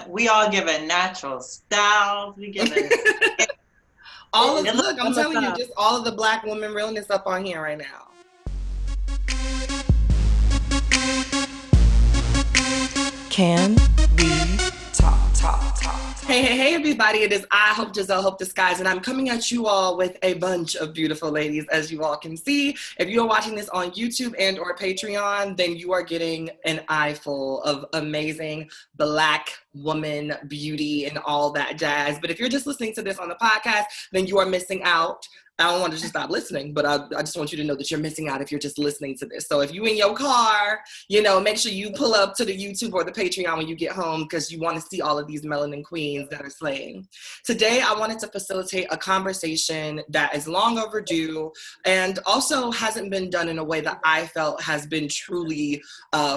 We all giving natural styles. We giving all of look. I'm telling you, just all of the Black woman realness up on here right now. Can we talk? Hey, everybody. It is I, Hope Giselle, Hope Disguise, and I'm coming at you all with a bunch of beautiful ladies, as you all can see. If you are watching this on YouTube and or Patreon, then you are getting an eyeful of amazing Black woman beauty and all that jazz. But if you're just listening to this on the podcast, then you are missing out. I don't want to just stop listening, but I just want you to know that you're missing out if you're just listening to this. So if you in your car, make sure you pull up to the YouTube or the Patreon when you get home, because you want to see all of these melanin queens that are slaying. Today, I wanted to facilitate a conversation that is long overdue and also hasn't been done in a way that I felt has been truly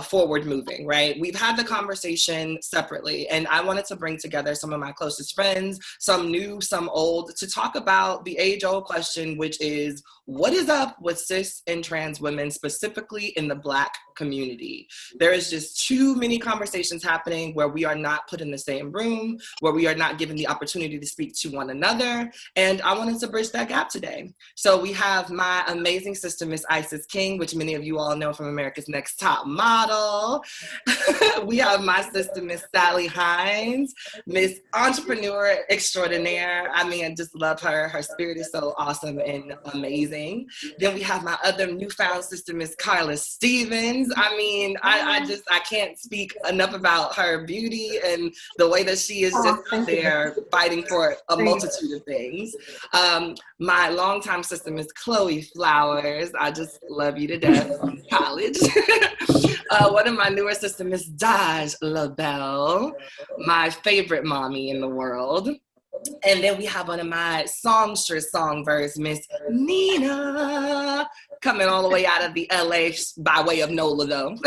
forward moving, right? We've had the conversation separately, and I wanted to bring together some of my closest friends, some new, some old, to talk about the age-old question, which is, what is up with cis and trans women, specifically in the Black community? There is just too many conversations happening where we are not put in the same room, where we are not given the opportunity to speak to one another, and I wanted to bridge that gap today. So we have my amazing sister, Miss Isis King, which many of you all know from America's Next Top Model. We have my sister, Miss Sally Hines, Miss Entrepreneur Extraordinaire. I mean, I just love her. Her spirit is so awesome and amazing. Then we have my other newfound sister, Miss Carla Stevens. I mean, I can't speak enough about her beauty and the way that she is just out there fighting for a multitude of things. My longtime sister, Miss Chloe Flowers. I just love you to death from college. One of my newer sisters, Miss Daj LaBelle, my favorite mommy in the world. And then we have one of my songstress songbirds, Miss Nina, coming all the way out of the LA by way of NOLA, though.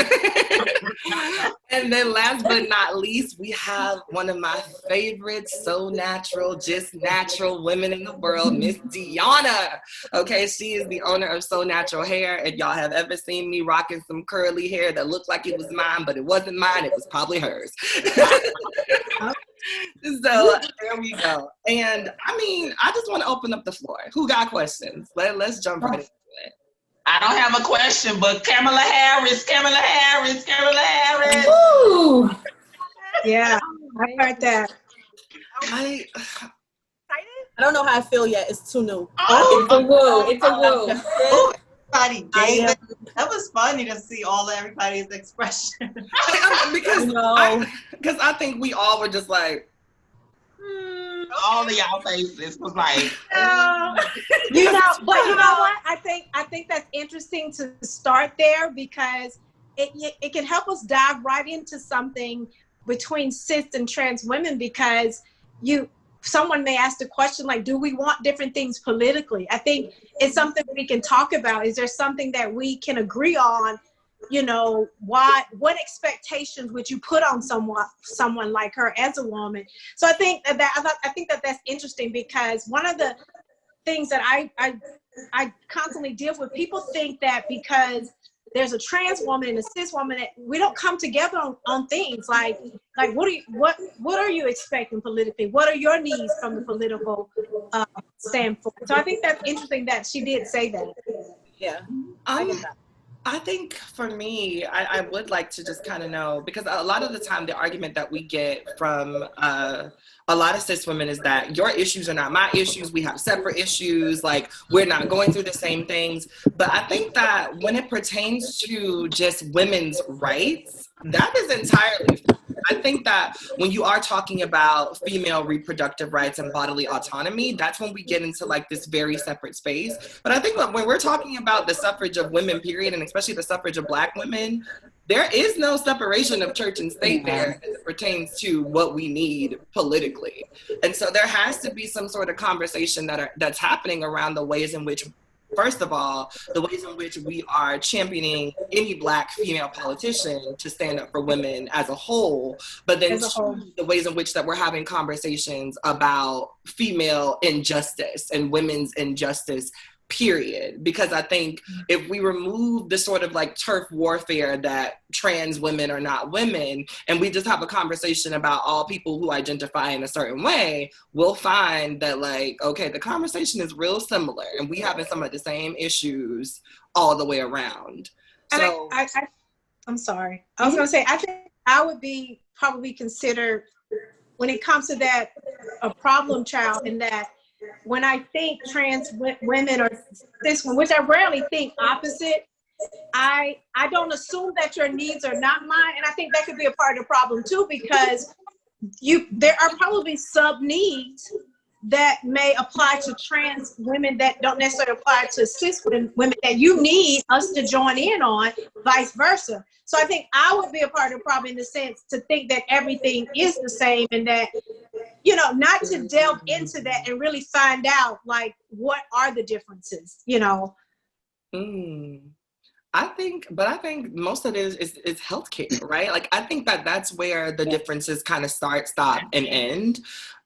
And then last but not least, we have one of my favorite so natural, just natural women in the world, Miss Deanna. Okay, she is the owner of So Natural Hair. If y'all have ever seen me rocking some curly hair that looked like it was mine, but it wasn't mine, it was probably hers. So there we go. And I mean, I just want to open up the floor. Who got questions? Let's jump right into it. I don't have a question, but Kamala Harris. Ooh. Yeah, I heard that. I don't know how I feel yet. It's too new. It's a woo. Everybody gave it. That was funny to see everybody's expression. because I think we all were just like, all of y'all faces was like, but you know what? I think that's interesting to start there, because it can help us dive right into something between cis and trans women, because someone may ask the question, like, do we want different things politically? I think it's something we can talk about. Is there something that we can agree on? What expectations would you put on someone like her as a woman? So I think that's interesting, because one of the things that I constantly deal with, people think that because there's a trans woman and a cis woman, that we don't come together on things like what are you expecting politically? What are your needs from the political standpoint? So I think that's interesting that she did say that. Yeah. I think for me, I would like to just kind of know, because a lot of the time the argument that we get from a lot of cis women is that your issues are not my issues. We have separate issues. Like, we're not going through the same things. But I think that when it pertains to just women's rights, that is entirely, I think that when you are talking about female reproductive rights and bodily autonomy, that's when we get into like this very separate space. But I think when we're talking about the suffrage of women, period, and especially the suffrage of Black women, there is no separation of church and state there as it pertains to what we need politically. And so there has to be some sort of conversation that's happening around the ways in which, first of all, the ways in which we are championing any Black female politician to stand up for women as a whole, but then the ways in which that we're having conversations about female injustice and women's injustice, period. Because I think if we remove the sort of like turf warfare that trans women are not women, and we just have a conversation about all people who identify in a certain way, we'll find that like, okay, the conversation is real similar and we having some of the same issues all the way around. So I'm sorry. I was going to say, I think I would be probably considered, when it comes to that, a problem child, in that when I think trans women or cis women, which I rarely think opposite, I don't assume that your needs are not mine. And I think that could be a part of the problem too, because there are probably sub needs that may apply to trans women that don't necessarily apply to cis women that you need us to join in on, vice versa. So I think I would be a part of the problem in the sense to think that everything is the same, and that, you know, not to delve into that and really find out like what are the differences, you know. I think most of it is healthcare, right? Like, I think that's where the differences kind of start, stop, and end.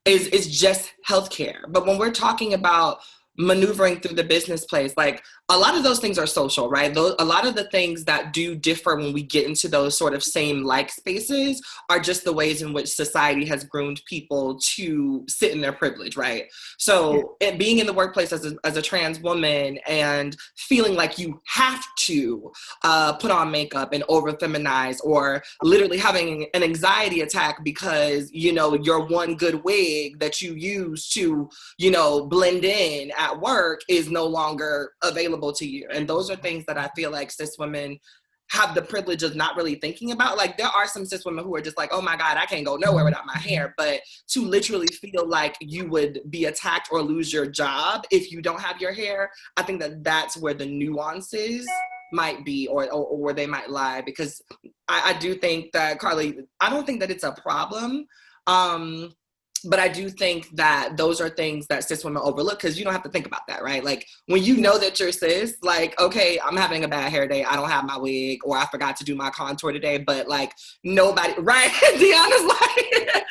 Is just healthcare. But when we're talking about maneuvering through the business place, like, a lot of those things are social, right? A lot of the things that do differ when we get into those sort of same like spaces are just the ways in which society has groomed people to sit in their privilege, right? So being in the workplace as a trans woman and feeling like you have to put on makeup and over feminize, or literally having an anxiety attack because, you know, your one good wig that you use to, you know, blend in at work is no longer available to you. And those are things that I feel like cis women have the privilege of not really thinking about. Like, there are some cis women who are just like, oh my God, I can't go nowhere without my hair. But to literally feel like you would be attacked or lose your job if you don't have your hair, I think that that's where the nuances might be, or where they might lie. Because I do think that, Carly, I don't think that it's a problem. But I do think that those are things that cis women overlook, because you don't have to think about that, right? Like, when you know that you're cis, like, okay, I'm having a bad hair day, I don't have my wig, or I forgot to do my contour today, but like, nobody, right? Deanna's like,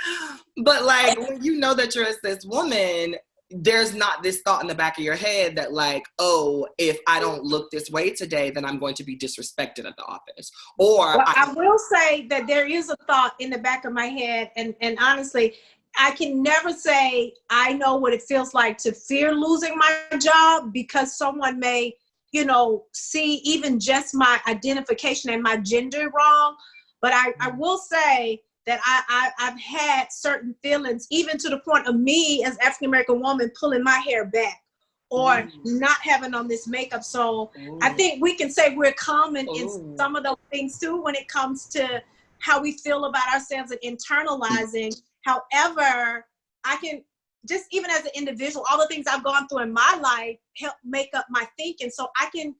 but like, when you know that you're a cis woman, there's not this thought in the back of your head that like, oh, if I don't look this way today, then I'm going to be disrespected at the office. Or I will say that there is a thought in the back of my head, and honestly, I can never say I know what it feels like to fear losing my job, because someone may, you know, see even just my identification and my gender wrong. But I will say that I've had certain feelings, even to the point of me as African-American woman pulling my hair back or not having on this makeup. So I think we can say we're common in some of those things too, when it comes to how we feel about ourselves and internalizing. However, I can just, even as an individual, all the things I've gone through in my life help make up my thinking. So I can't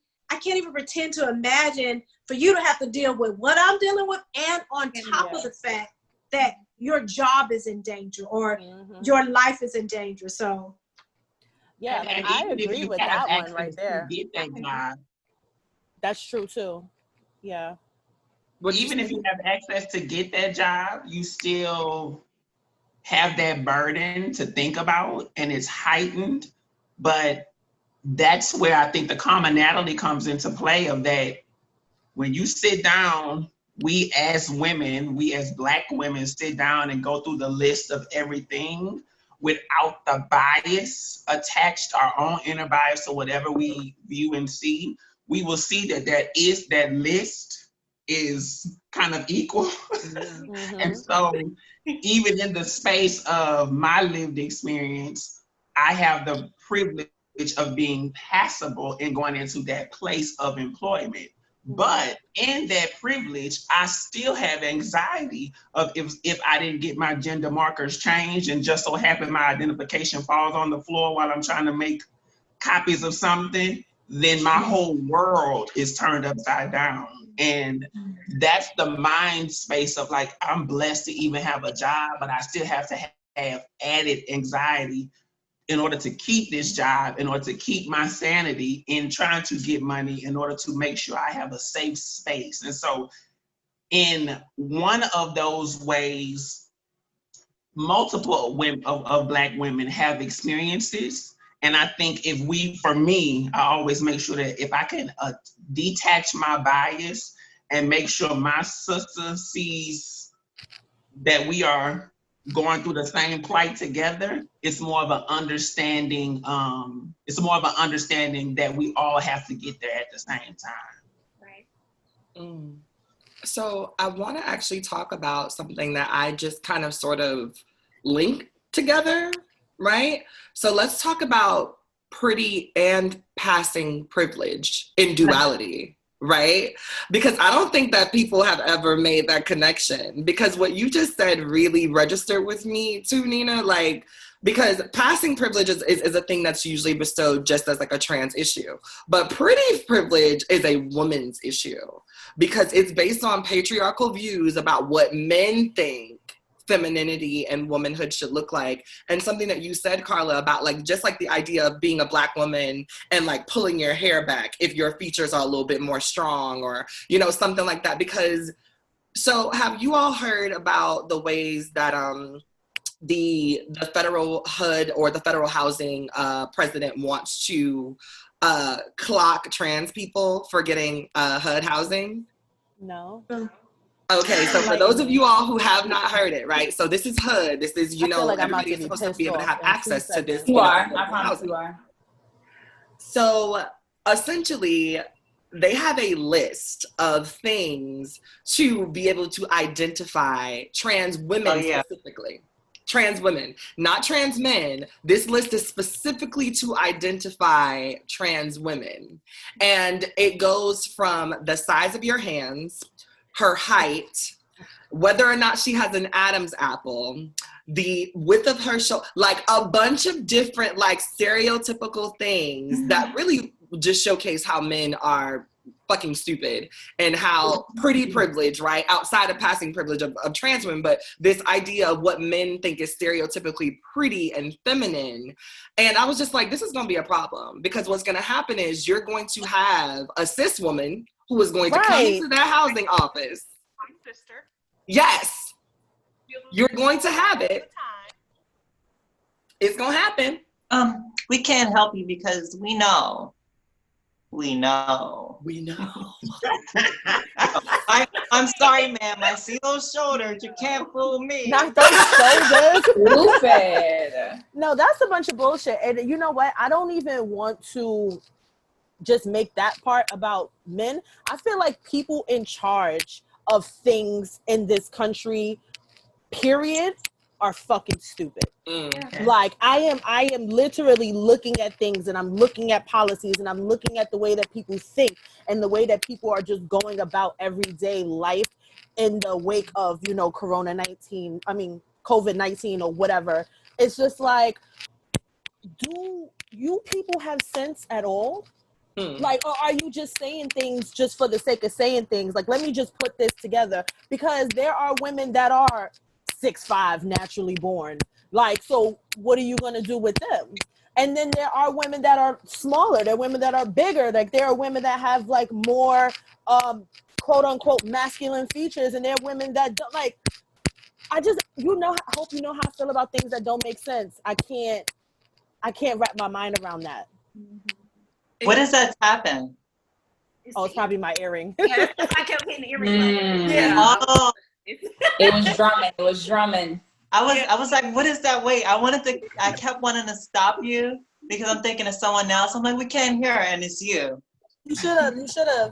even pretend to imagine for you to have to deal with what I'm dealing with, and on top of the fact that your job is in danger or your life is in danger. So yeah, and I agree with that one right there. Get that job. That's true too. Yeah. Even if you have access to get that job, you still have that burden to think about, and it's heightened. But that's where I think the commonality comes into play, of that when you sit down, we as women, we as Black women sit down and go through the list of everything without the bias attached, our own inner bias or whatever we view and see, we will see that that list is kind of equal. And so even in the space of my lived experience, I have the privilege of being passable and going into that place of employment. But in that privilege, I still have anxiety of if I didn't get my gender markers changed and just so happen my identification falls on the floor while I'm trying to make copies of something, then my whole world is turned upside down. And that's the mind space of like, I'm blessed to even have a job, but I still have to have added anxiety in order to keep this job, in order to keep my sanity in trying to get money, in order to make sure I have a safe space. And so in one of those ways, multiple women of Black women have experiences, And I think for me, I always make sure that if I can detach my bias and make sure my sister sees that we are going through the same plight together, it's more of an understanding. It's more of an understanding that we all have to get there at the same time. Right. So I want to actually talk about something that I just kind of sort of link together, right? So let's talk about pretty and passing privilege in duality, right? Because I don't think that people have ever made that connection, because what you just said really registered with me too, Nina, like, because passing privilege is a thing that's usually bestowed just as like a trans issue. But pretty privilege is a woman's issue because it's based on patriarchal views about what men think femininity and womanhood should look like. And something that you said, Carla, about like just like the idea of being a Black woman and like pulling your hair back if your features are a little bit more strong, or, you know, something like that. Because, so have you all heard about the ways that the federal HUD or the federal housing president wants to clock trans people for getting HUD housing? No. Okay, so for those of you all who have not heard it, right? So this is HUD. This is, you know, everybody's supposed to be able to have access to this. You are. I promise you are. So essentially, they have a list of things to be able to identify trans women specifically. Trans women, not trans men. This list is specifically to identify trans women. And it goes from the size of your hands, her height, whether or not she has an Adam's apple, the width of her shoulder, like a bunch of different like stereotypical things that really just showcase how men are fucking stupid and how pretty privilege, right, outside of passing privilege of trans women, but this idea of what men think is stereotypically pretty and feminine. And I was just like, this is going to be a problem, because what's going to happen is you're going to have a cis woman who is going to come into that housing office. My sister. Yes. You're going to have it. It's going to happen. We can't help you because we know. I'm sorry, ma'am. I see those shoulders. You can't fool me. Not those shoulders. Stupid. No, that's a bunch of bullshit. And you know what? I don't even want to just make that part about men. I feel like people in charge of things in this country, period, are fucking stupid. Like I am literally looking at things, and I'm looking at policies, and I'm looking at the way that people think and the way that people are just going about everyday life in the wake of, you know, COVID-19 or whatever. It's just like, do you people have sense at all? Like, or are you just saying things just for the sake of saying things? Like, let me just put this together, because there are women that are 6'5", naturally born. Like, so what are you going to do with them? And then there are women that are smaller. There are women that are bigger. Like, there are women that have like more quote unquote masculine features, and there are women that don't. Like, I hope you know how I feel about things that don't make sense. I can't wrap my mind around that. What does that happen? Oh, it's probably my earring. Yeah, I kept hitting the earring. Yeah. Oh, It was drumming. I was like, what is that? Wait, I kept wanting to stop you because I'm thinking of someone else. I'm like, we can't hear her, and it's you. You should have.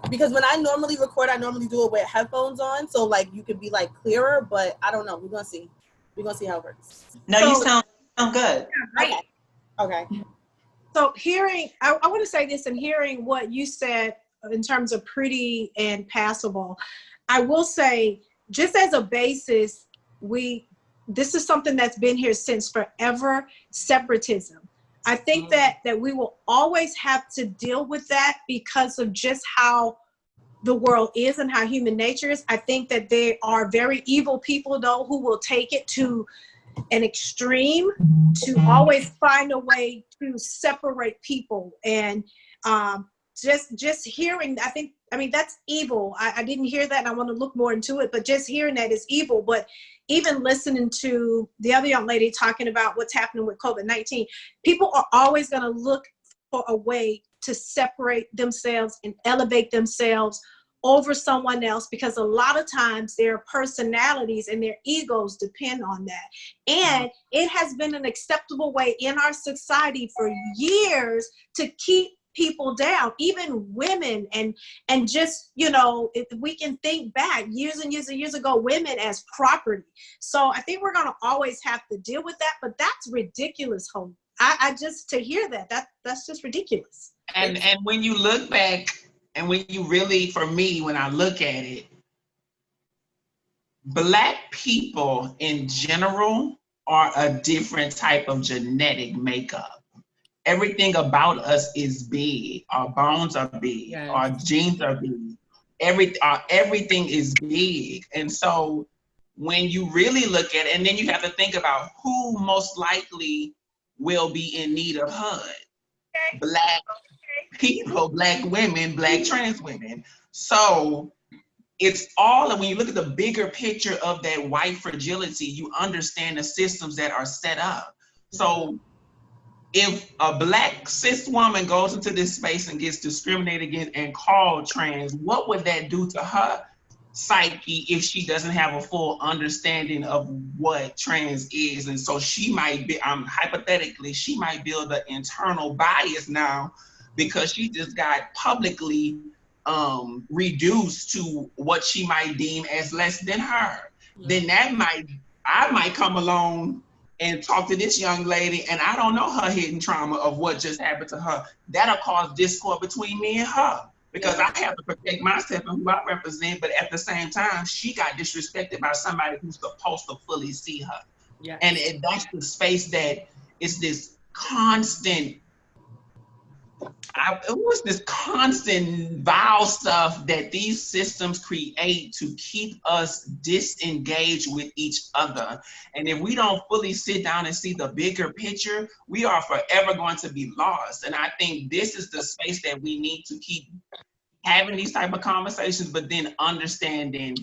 Because when I normally record, I normally do it with headphones on, so like you could be like clearer. But I don't know. We're gonna see. We're gonna see how it works. No, you sound good. Right. Okay. So I want to say this, and hearing what you said in terms of pretty and passable, I will say, just as a basis, this is something that's been here since forever, separatism. I think that we will always have to deal with that because of just how the world is and how human nature is. I think that there are very evil people, though, who will take it to an extreme to always find a way to separate people and just hearing, I mean, that's evil. I didn't hear that and I want to look more into it, but just hearing that is evil. But even listening to the other young lady talking about what's happening with COVID-19, people are always going to look for a way to separate themselves and elevate themselves over someone else, because a lot of times their personalities and their egos depend on that. And it has been an acceptable way in our society for years to keep people down, even women, and just, you know, if we can think back years and years and years ago, women as property. So I think we're going to always have to deal with that, but that's ridiculous, Hope. I just, to hear that's just ridiculous. And when you look back, and when you really, for me, when I look at it, Black people in general are a different type of genetic makeup. Everything about us is big. Our bones are big. Yes. Our genes are big. Everything is big. And so when you really look at it, and then you have to think about who most likely will be in need of HUD. Black people, Black women, Black trans women. So it's all, when you look at the bigger picture of that white fragility, you understand the systems that are set up. So if a Black cis woman goes into this space and gets discriminated against and called trans, what would that do to her psyche if she doesn't have a full understanding of what trans is? And so she might be, hypothetically, she might build an internal bias now because she just got publicly reduced to what she might deem as less than her. Then I might come along and talk to this young lady, and I don't know her hidden trauma of what just happened to her. That'll cause discord between me and her, because I have to protect myself and who I represent, but at the same time, she got disrespected by somebody who's supposed to fully see her. Yeah. And that's the space that is this constant, it was this constant vile stuff that these systems create to keep us disengaged with each other. And if we don't fully sit down and see the bigger picture, we are forever going to be lost. And I think this is the space that we need to keep having these type of conversations, but then understanding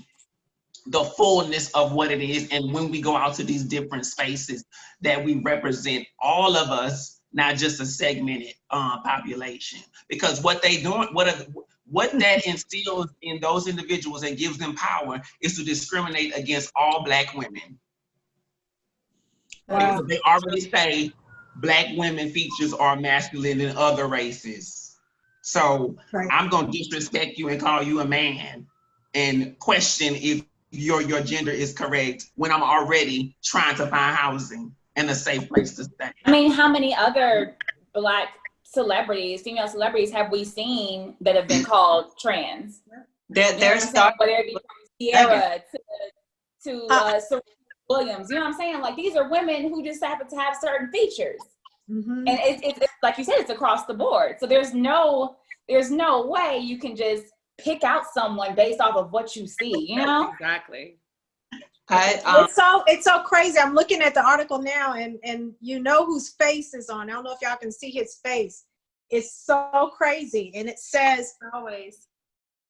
the fullness of what it is. And when we go out to these different spaces, that we represent all of us, not just a segmented population. Because what they doing, what that instills in those individuals and gives them power is to discriminate against all Black women. Wow. They already say Black women features are masculine than other races. So I'm gonna disrespect you and call you a man and question if your gender is correct when I'm already trying to find housing and a safe place to stay. I mean, how many other Black celebrities, female celebrities, have we seen that have been called trans? They're stuck. Whether it be from Sierra to Serena Williams, you know what I'm saying? Like, these are women who just happen to have certain features. Mm-hmm. And it's like you said, it's across the board. So there's no way you can just pick out someone based off of what you see, you know? Exactly. It's so crazy. I'm looking at the article now, and you know whose face is on. I don't know if y'all can see his face. It's so crazy. And it says, always,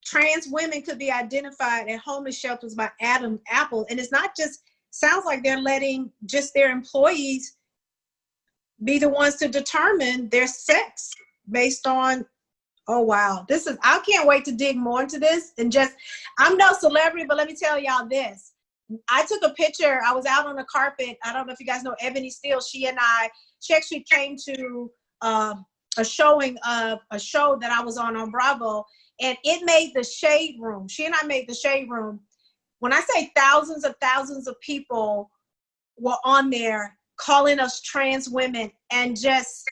trans women could be identified at homeless shelters by Adam Apple. And it's not just, sounds like they're letting just their employees be the ones to determine their sex based on, oh wow, I can't wait to dig more into this. And just, I'm no celebrity, but let me tell y'all this. I took a picture. I was out on the carpet. I don't know if you guys know Ebony Steele. She actually came to a showing of a show that I was on Bravo, and it made the Shade Room. She and I made the Shade Room. When I say thousands of people were on there calling us trans women, and just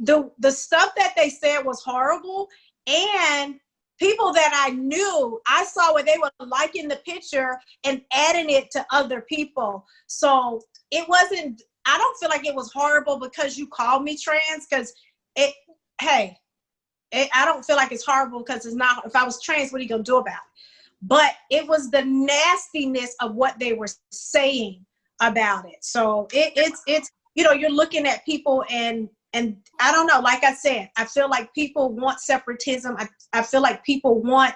the stuff that they said was horrible. And people that I knew, I saw where they were liking the picture and adding it to other people. So it wasn't, I don't feel like it was horrible because you called me trans, because I don't feel like it's horrible because it's not, if I was trans, what are you gonna do about it? But it was the nastiness of what they were saying about it. So it's you know, you're looking at people and And I don't know, like I said, I feel like people want separatism. I feel like people want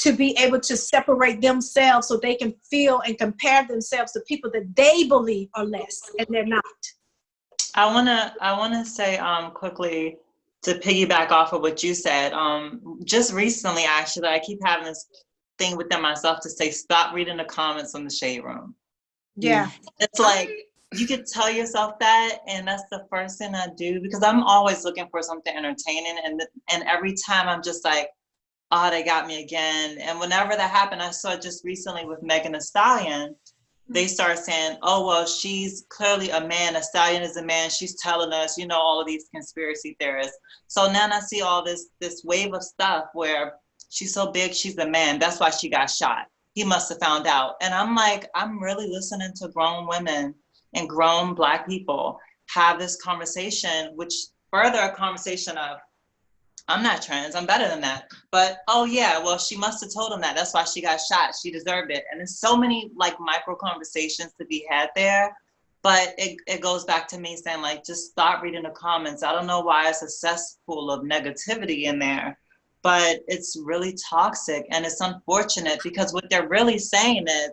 to be able to separate themselves so they can feel and compare themselves to people that they believe are less, and they're not. I wanna say quickly to piggyback off of what you said. Just recently, actually, I keep having this thing within myself to say, stop reading the comments on the shade room. Yeah. It's like you could tell yourself that, and that's the first thing I do, because I'm always looking for something entertaining, and every time I'm just like, oh, they got me again. And whenever that happened, I saw just recently with Megan Thee Stallion, they started saying, oh, well, she's clearly a man. A stallion is a man. She's telling us, all of these conspiracy theorists. So now I see all this wave of stuff where she's so big, she's a man. That's why she got shot. He must have found out. And I'm like, I'm really listening to grown women and grown Black people have this conversation, which further a conversation of, I'm not trans, I'm better than that. But, oh yeah, well, she must have told him that. That's why she got shot. She deserved it. And there's so many like micro conversations to be had there. But it goes back to me saying, like, just stop reading the comments. I don't know why it's a cesspool of negativity in there, but it's really toxic. And it's unfortunate because what they're really saying is,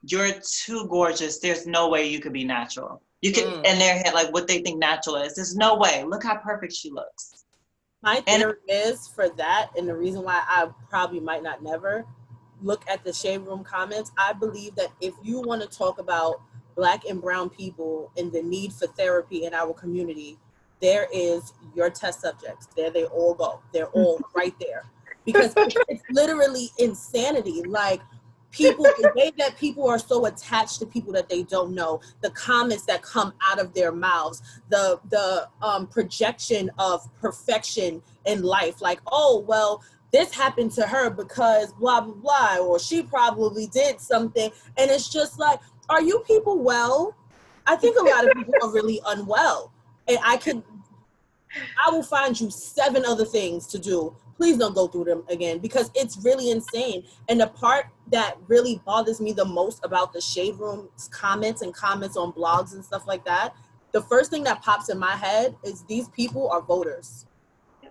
you're too gorgeous. There's no way you could be natural. You can, in their head, like what they think natural is. There's no way. Look how perfect she looks. My theory is for that, and the reason why I probably might not never look at the shade room comments, I believe that if you want to talk about Black and brown people and the need for therapy in our community, there is your test subjects. There they all go. They're all right there. Because it's literally insanity. Like, people, the way that people are so attached to people that they don't know, the comments that come out of their mouths, the projection of perfection in life, like, oh, well, this happened to her because blah, blah, blah, or she probably did something. And it's just like, are you people well? I think a lot of people are really unwell. And I will find you 7 other things to do. Please don't go through them again, because it's really insane. And the part that really bothers me the most about the shade room comments and comments on blogs and stuff like that, the first thing that pops in my head is these people are voters.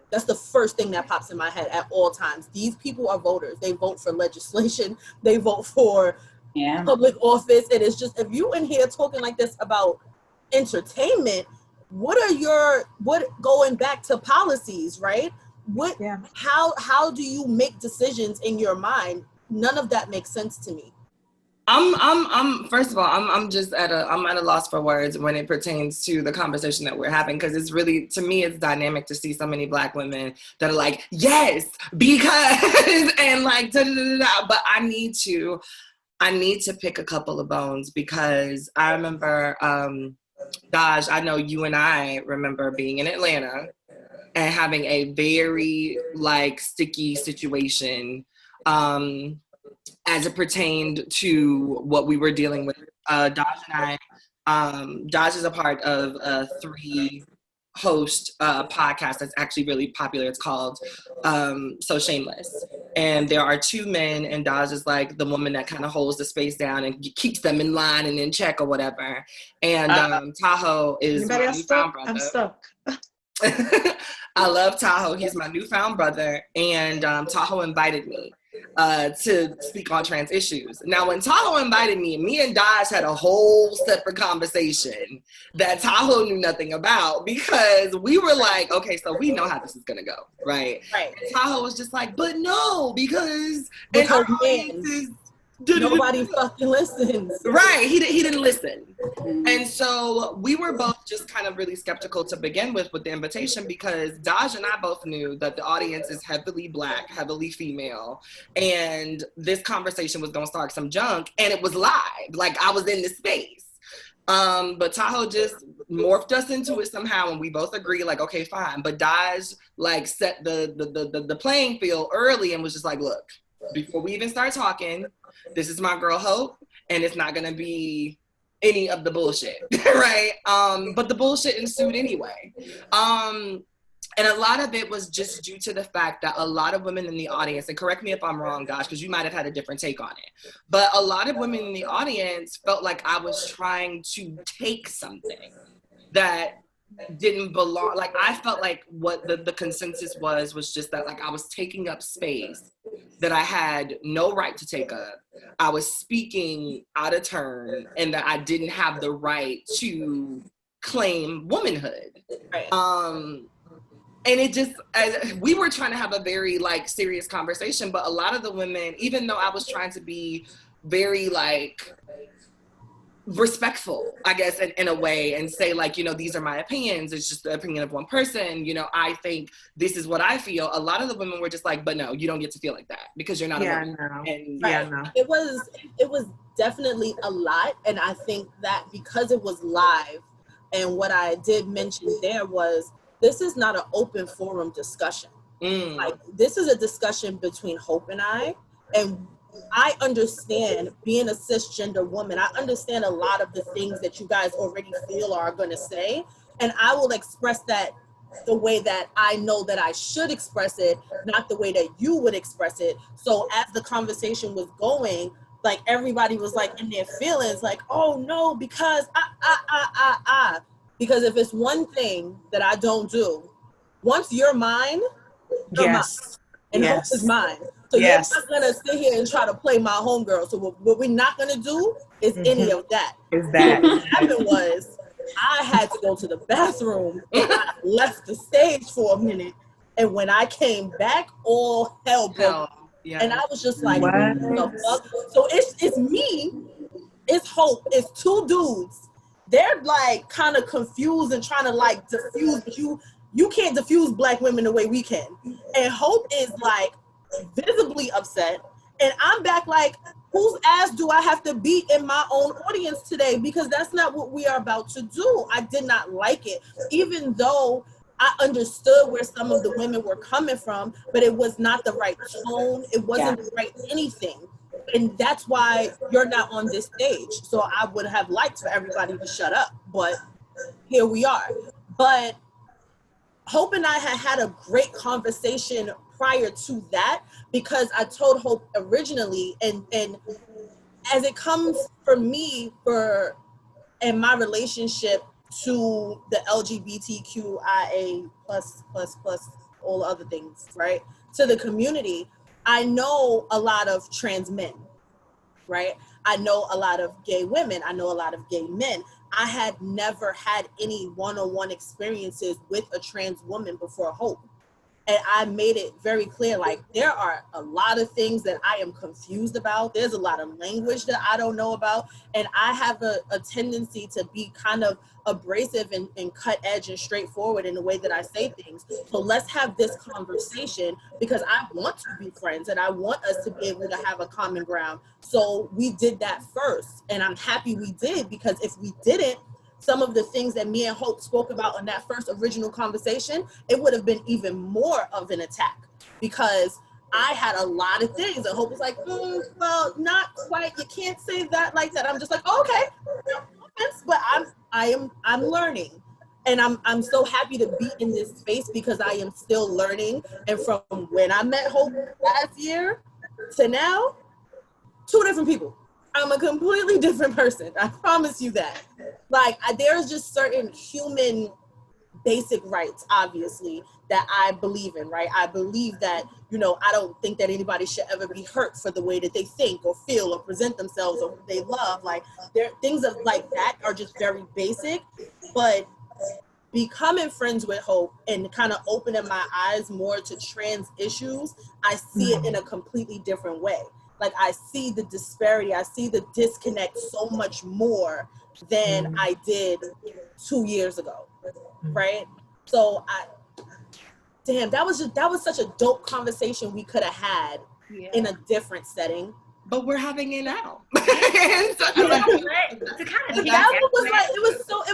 That's the first thing that pops in my head at all times. These people are voters. They vote for legislation. They vote for public office. And it's just, if you in here talking like this about entertainment, what going back to policies, right? How do you make decisions in your mind? None of that makes sense to me. I'm first of all, I'm just at a loss for words when it pertains to the conversation that we're having, because it's really, to me, it's dynamic to see so many Black women that are like, yes, because, and like, da, da, da, da. But I need to pick a couple of bones, because I remember, Daj, I know you and I remember being in Atlanta and having a very like sticky situation as it pertained to what we were dealing with. Daj and I, Daj is a part of a 3-host podcast that's actually really popular. It's called So Shameless. And there are 2 men, and Daj is like the woman that kind of holds the space down and keeps them in line and in check or whatever. And Tahoe is my newfound brother. I'm stuck. I love Tahoe. He's my newfound brother. And Tahoe invited me to speak on trans issues. Now, when Tahoe invited me and Daj had a whole separate conversation that Tahoe knew nothing about, because we were like, okay, so we know how this is going to go, right? Right. And Tahoe was just like, but no, because nobody fucking listens. Right. He didn't listen. And so we were both just kind of really skeptical to begin with the invitation, because Daj and I both knew that the audience is heavily Black, heavily female, and this conversation was going to start some junk, and it was live. Like, I was in the space. But Tahoe just morphed us into it somehow, and we both agree, like, okay, fine. But Daj like set the playing field early and was just like, look, before we even start talking, this is my girl Hope, and it's not gonna be any of the bullshit, right? But the bullshit ensued anyway. And a lot of it was just due to the fact that a lot of women in the audience, and correct me if I'm wrong, Gosh, because you might have had a different take on it, but a lot of women in the audience felt like I was trying to take something that didn't belong. Like, I felt like what the consensus was just that, like, I was taking up space that I had no right to take up. I was speaking out of turn, and that I didn't have the right to claim womanhood. Right. And it just, we were trying to have a very, like, serious conversation, but a lot of the women, even though I was trying to be very, like, respectful, I guess, in a way, and say, like, you know, these are my opinions, it's just the opinion of one person, you know, I think this is what I feel. A lot of the women were just like, but no, you don't get to feel like that because you're not a woman. No. And No. It was definitely a lot, and I think that because it was live, and what I did mention there was, this is not an open forum discussion. Like, this is a discussion between Hope and I understand, being a cisgender woman, I understand a lot of the things that you guys already feel are going to say, and I will express that the way that I know that I should express it, not the way that you would express it. So as the conversation was going, like, everybody was, like, in their feelings, like, oh no, because because if it's one thing that I don't do, once you're mine, you're mine, and Hope is mine. So you're not gonna sit here and try to play my homegirl. So what we're not gonna do is any of that. So what happened was, I had to go to the bathroom, and I left the stage for a minute. And when I came back, all hell broke. And I was just like, what the fuck? So it's me, it's Hope, it's two dudes. They're, like, kind of confused and trying to, like, diffuse, but you can't diffuse Black women the way we can. And Hope is, like, visibly upset, and I'm back like, whose ass do I have to beat in my own audience today? Because that's not what we are about to do. I did not like it, even though I understood where some of the women were coming from, but it was not the right tone. It wasn't the right anything. And that's why you're not on this stage. So I would have liked for everybody to shut up, but here we are. But Hope and I had a great conversation prior to that, because I told Hope originally, and as it comes for me, in my relationship to the LGBTQIA plus all other things, right, to the community, I know a lot of trans men, right? I know a lot of gay women. I know a lot of gay men. I had never had any one-on-one experiences with a trans woman before Hope. And I made it very clear, like, there are a lot of things that I am confused about. There's a lot of language that I don't know about. And I have a tendency to be kind of abrasive and cut edge and straightforward in the way that I say things. So let's have this conversation, because I want to be friends and I want us to be able to have a common ground. So we did that first. And I'm happy we did, because if we didn't, some of the things that me and Hope spoke about in that first original conversation, it would have been even more of an attack, because I had a lot of things. And Hope was like, well, not quite. You can't say that like that. I'm just like, okay, but I'm learning. And I'm so happy to be in this space, because I am still learning. And from when I met Hope last year to now, two different people. I'm a completely different person. I promise you that. Like, there's just certain human basic rights, obviously, that I believe in, right? I believe that, you know, I don't think that anybody should ever be hurt for the way that they think or feel or present themselves or who they love. Like, there, things of like that are just very basic. But becoming friends with Hope and kind of opening my eyes more to trans issues, I see it in a completely different way. Like, I see the disparity, I see the disconnect so much more than I did 2 years ago, right? So that was such a dope conversation we could have had in a different setting. But we're having it now. It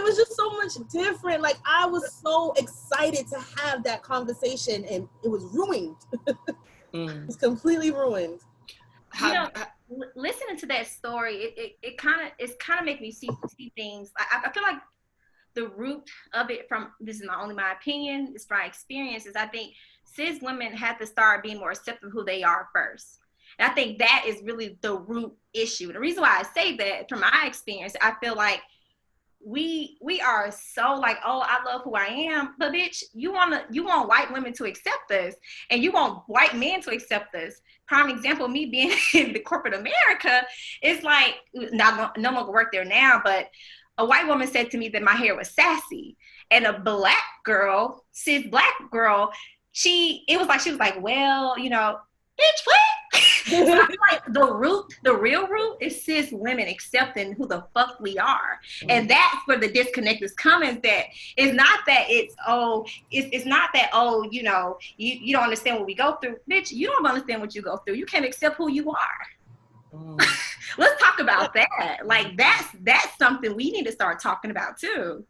was just so much different. Like, I was so excited to have that conversation, and it was ruined. It was completely ruined. Listening to that story, it kind of make me see things. I feel like the root of it, from this is only my opinion, it's my experiences. I think cis women have to start being more accepting of who they are first. And I think that is really the root issue. And the reason why I say that, from my experience, I feel like we are so like, oh, I love who I am, but bitch, you want white women to accept us, and you want white men to accept us. Prime example, me being in the corporate America, it's like, no longer work there now, but a white woman said to me that my hair was sassy, and a black girl, cis black girl, she was like, well, you know, bitch, what? So I feel like the real root is cis women accepting who the fuck we are. And that's where the disconnect is coming, that it's not that it's not that, oh, you know, you don't understand what we go through. Bitch, you don't understand what you go through. You can't accept who you are. Let's talk about that. Like, that's something we need to start talking about too.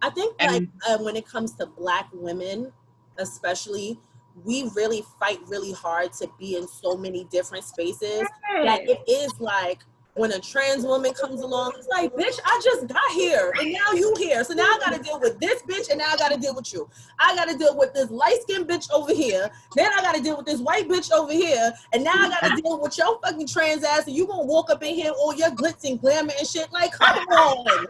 I think like when it comes to Black women, especially, we really fight really hard to be in so many different spaces that it is like when a trans woman comes along, it's like, bitch, I just got here and now you here. So now I got to deal with this bitch and now I got to deal with you. I got to deal with this light-skinned bitch over here. Then I got to deal with this white bitch over here. And now I got to deal with your fucking trans ass, and you going to walk up in here all your glitz and glamour and shit. Like, come on.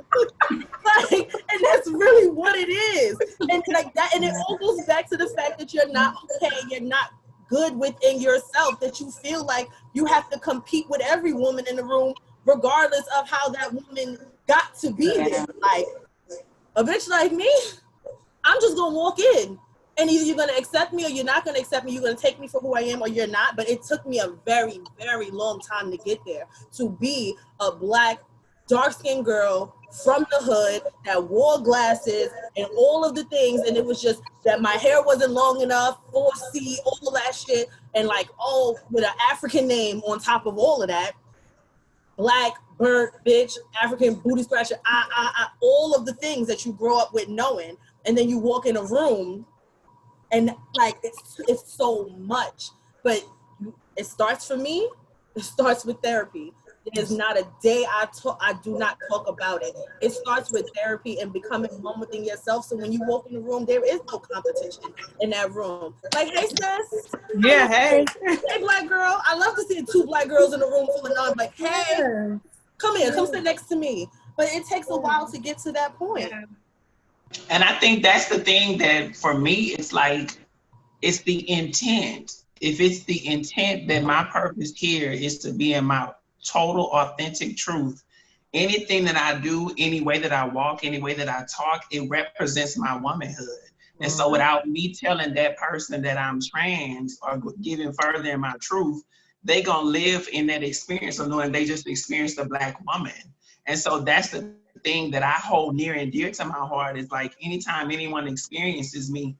Like, and that's really what it is. And like that, and it all goes back to the fact that you're not okay, you're not good within yourself, that you feel like you have to compete with every woman in the room, regardless of how that woman got to be there. Like, a bitch like me, I'm just gonna walk in, and either you're gonna accept me or you're not gonna accept me. You're gonna take me for who I am or you're not. But it took me a very, very long time to get there, to be a Black, dark-skinned girl from the hood that wore glasses and all of the things, and it was just that my hair wasn't long enough, 4C, all of that shit, and like, oh, with an African name on top of all of that, Black, burnt, bitch, African, booty scratcher, all of the things that you grow up with knowing, and then you walk in a room, and like, it's so much, but it starts for me, it starts with therapy. There's not a day I do not talk about it. It starts with therapy and becoming one within yourself. So when you walk in the room, there is no competition in that room. Like, hey, sis. Yeah, hey. Hey, Black girl. I love to see 2 Black girls in a room full of non. Like, hey, come here, come sit next to me. But it takes a while to get to that point. And I think that's the thing that for me, it's like, it's the intent. If it's the intent that my purpose here is to be in my total authentic truth, anything that I do, any way that I walk, any way that I talk, it represents my womanhood. And so without me telling that person that I'm trans or giving further in my truth, they gonna live in that experience of knowing they just experienced a Black woman. And so that's the thing that I hold near and dear to my heart, is like, anytime anyone experiences me,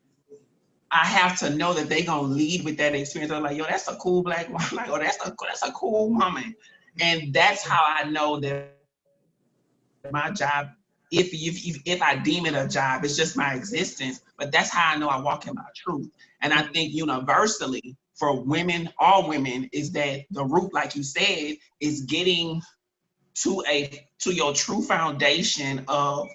I have to know that they gonna lead with that experience. They're like, yo, that's a cool Black woman. Like, oh, that's a cool woman. And that's how I know that my job, if I deem it a job, it's just my existence. But that's how I know I walk in my truth. And I think universally for women, all women, is that the root, like you said, is getting to your true foundation of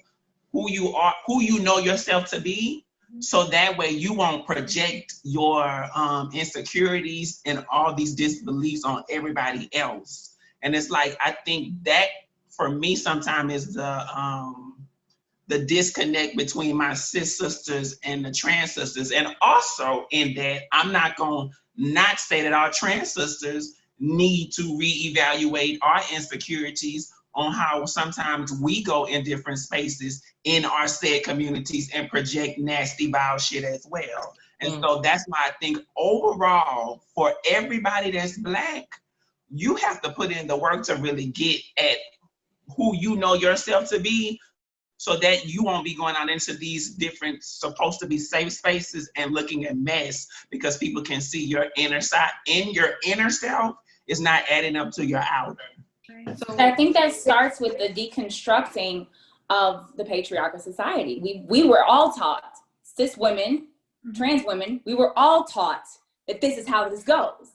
who you are, who you know yourself to be. So that way you won't project your insecurities and all these disbeliefs on everybody else. And it's like, I think that for me sometimes is the disconnect between my cis sisters and the trans sisters. And also in that, I'm not gonna not say that our trans sisters need to reevaluate our insecurities on how sometimes we go in different spaces in our said communities and project nasty, vile shit as well. And so that's why I think overall, for everybody that's Black, you have to put in the work to really get at who you know yourself to be, so that you won't be going out into these different supposed to be safe spaces and looking at mess, because people can see your inner side, in your inner self is not adding up to your outer. So I think that starts with the deconstructing of the patriarchal society. We were all taught, cis women, trans women, we were all taught that this is how this goes.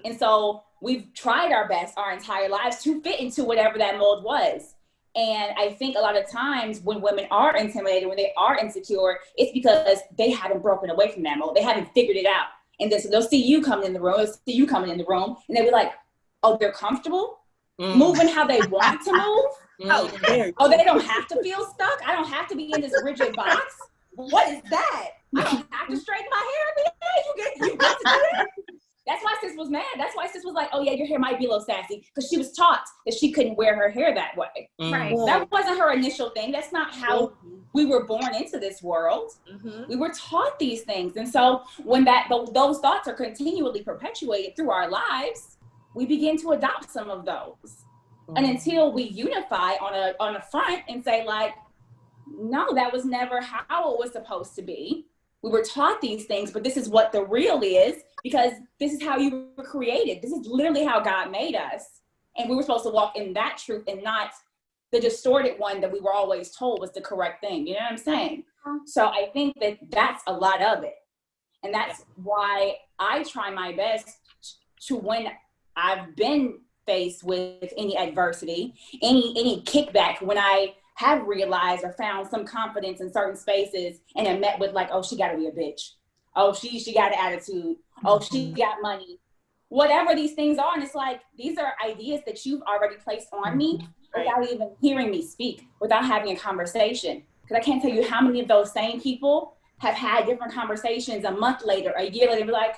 And so we've tried our best our entire lives to fit into whatever that mold was. And I think a lot of times when women are intimidated, when they are insecure, it's because they haven't broken away from that mold. They haven't figured it out. And then so they'll see you coming in the room, they'll see you coming in the room, and they'll be like, oh, they're comfortable moving how they want to move. How dare you. Oh, they don't have to feel stuck? I don't have to be in this rigid box? What is that? I don't have to straighten my hair every day. You get to do that? That's why Sis was mad. That's why Sis was like, oh yeah, your hair might be a little sassy, because she was taught that she couldn't wear her hair that way. Right. That wasn't her initial thing. That's not how we were born into this world. We were taught these things. And so when those thoughts are continually perpetuated through our lives, we begin to adopt some of those. And until we unify on a front and say like, no, that was never how it was supposed to be. We were taught these things, but this is what the real is, because this is how you were created. This is literally how God made us. And we were supposed to walk in that truth and not the distorted one that we were always told was the correct thing. You know what I'm saying? So I think that that's a lot of it. And that's why I try my best to, when I've been faced with any adversity, any kickback, when I have realized or found some confidence in certain spaces and am met with like, oh, she gotta be a bitch. Oh, she got an attitude. Oh, she got money. Whatever these things are. And it's like, these are ideas that you've already placed on me without even hearing me speak, without having a conversation. Because I can't tell you how many of those same people have had different conversations a month later, a year later, be like,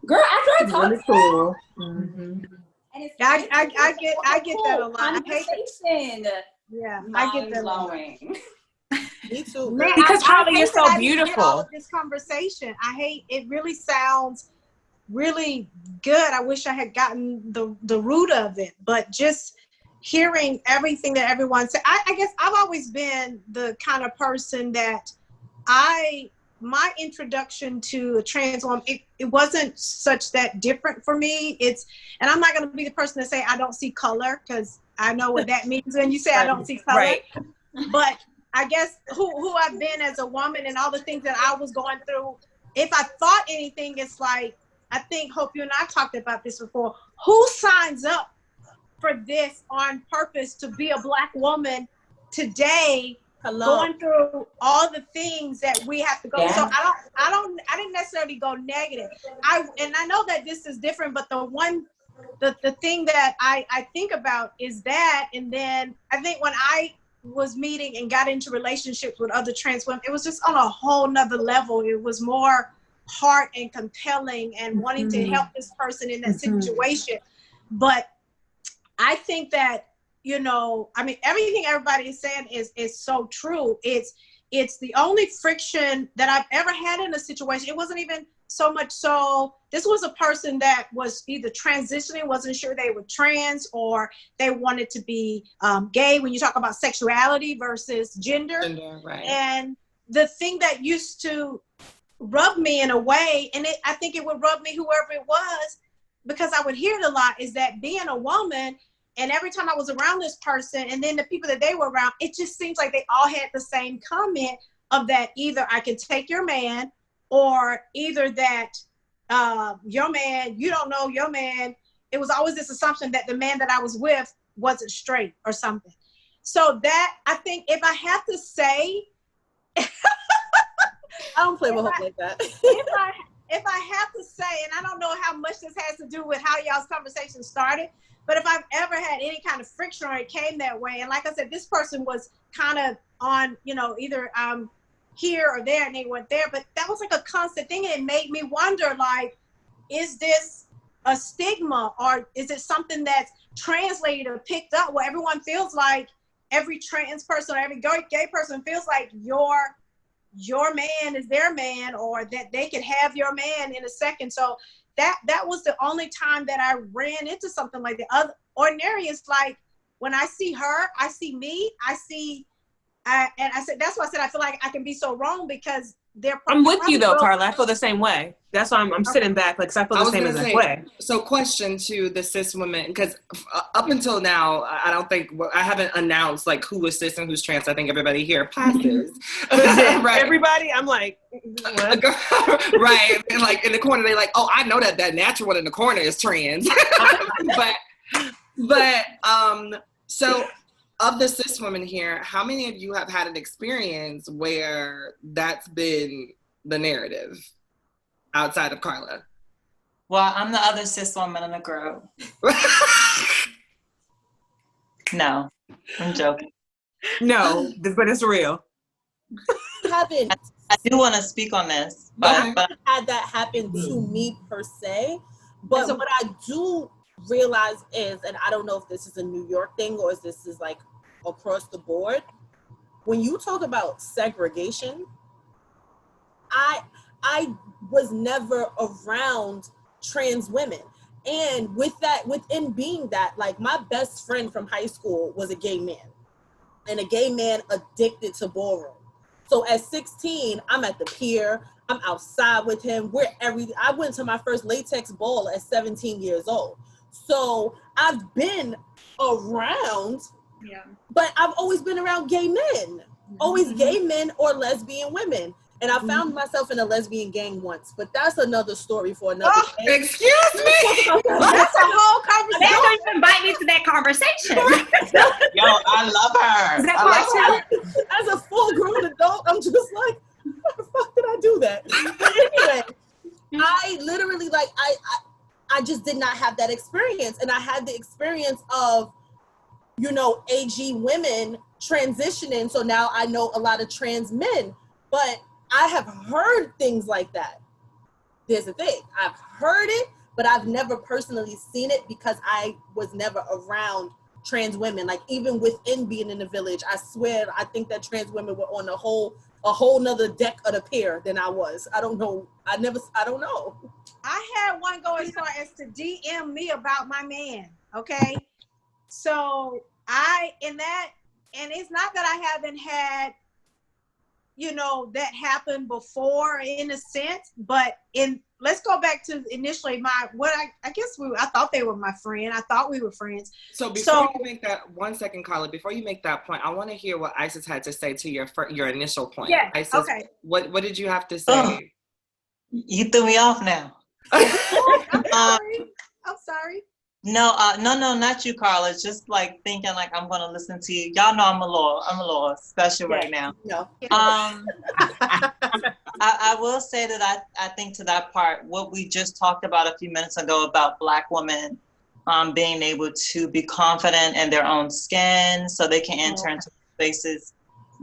girl, after I talked to you. And it's I get that a lot. Conversation. Yeah, I get that. Me too. Man, because Carly, you're so I beautiful. all of this conversation. I hate it. Really sounds really good. I wish I had gotten the root of it, but just hearing everything that everyone said. I guess I've always been the kind of person that my introduction to a trans woman, it wasn't such that different for me. And I'm not going to be the person to say I don't see color, because I know what that means when you say I don't see color. Right. But I guess who I've been as a woman and all the things that I was going through, if I thought anything, it's like, I think, Hope, you and I talked about this before, who signs up for this on purpose to be a Black woman today, going through all the things that we have to go through? So I didn't necessarily go negative. I know that this is different, but the thing that I think about is that, and then I think when I was meeting and got into relationships with other trans women, it was just on a whole nother level. It was more heart and compelling and wanting to help this person in that situation. But I think that, you know, I mean, everything everybody is saying is so true. It's the only friction that I've ever had in a situation. It wasn't even so much so, this was a person that was either transitioning, wasn't sure they were trans, or they wanted to be gay, when you talk about sexuality versus gender. Right. And the thing that used to rub me in a way, and I think it would rub me whoever it was, because I would hear it a lot, is that being a woman, and every time I was around this person and then the people that they were around, it just seems like they all had the same comment of that either I can take your man, or either that your man, you don't know your man. It was always this assumption that the man that I was with wasn't straight or something. So that, I think, if I have to say, I don't play with hope like that. if I have to say, and I don't know how much this has to do with how y'all's conversation started, but if I've ever had any kind of friction or it came that way, and like I said, this person was kind of on, you know, either here or there, and they weren't there, but that was like a constant thing, and it made me wonder, like, is this a stigma, or is it something that's translated or picked up where everyone feels like, every trans person or every gay person feels like your man is their man, or that they could have your man in a second. So that was the only time that I ran into something like that. Ordinary is like, when I see her, I see me, and I said, that's why I said I feel like I can be so wrong, because they're I'm with you though, Carla. I feel the same way. That's why I'm sitting back, like, 'cause I feel the same as that way. So question to the cis women, because up until now, I don't think, I haven't announced like who is cis and who's trans. I think everybody here passes. Right. Everybody, I'm like, what? Right. And like in the corner, they like, oh, I know that natural one in the corner is trans. but so of the cis women here, how many of you have had an experience where that's been the narrative outside of Carla? Well, I'm the other cis woman in the group. No. I'm joking. No, but it's real. Haven't. I do want to speak on this, but I haven't had that happen to me per se. But what I do realize is, and I don't know if this is a New York thing or if this is like across the board, when you talk about segregation, I was never around trans women. And within being that, like my best friend from high school was a gay man, and a gay man addicted to ballroom. So at 16, I'm at the pier, I'm outside with him. I went to my first latex ball at 17 years old. So I've been around, but I've always been around gay men, always gay men or lesbian women. And I found myself in a lesbian gang once, but that's another story for another day. Excuse me? That's a whole conversation. They don't even invite me to that conversation. Yo, I love her. As a full-grown adult, I'm just like, how the fuck did I do that? But anyway, I literally, like, I just did not have that experience. And I had the experience of, you know, AG women transitioning. So now I know a lot of trans men. But I have heard things like that. There's a thing. I've heard it, but I've never personally seen it because I was never around trans women. Like even within being in the village, I swear, I think that trans women were on a whole nother deck of the pier than I was. I don't know. I don't know. I had one go as far as to DM me about my man. Okay. So and it's not that I haven't had, you know, that happened before in a sense, but let's go back to initially I thought they were my friend. I thought we were friends. So before you make that, 1 second, Carla, before you make that point, I want to hear what Isis had to say to your initial point. Yeah, Isis, okay. What did you have to say? You threw me off now. I'm sorry. No, not you, Carla. It's just like thinking like I'm gonna listen to you. Y'all know I'm a little special right now. No. I will say that I think to that part, what we just talked about a few minutes ago about Black women being able to be confident in their own skin so they can enter into spaces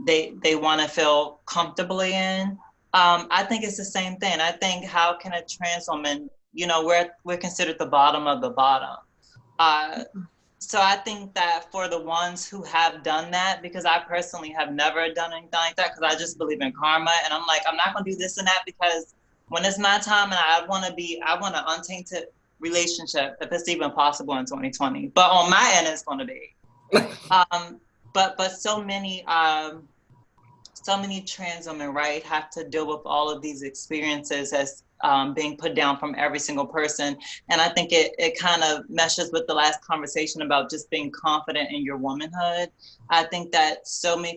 they want to feel comfortably in. I think it's the same thing. I think how can a trans woman, you know, we're considered the bottom of the bottom. So I think that for the ones who have done that, because I personally have never done anything like that, because I just believe in karma, and I'm like, I'm not gonna do this and that, because when it's my time and I want an untainted relationship, if it's even possible in 2020. But on my end, it's gonna be. But so many trans women, right, have to deal with all of these experiences as being put down from every single person. And I think it kind of meshes with the last conversation about just being confident in your womanhood. I think that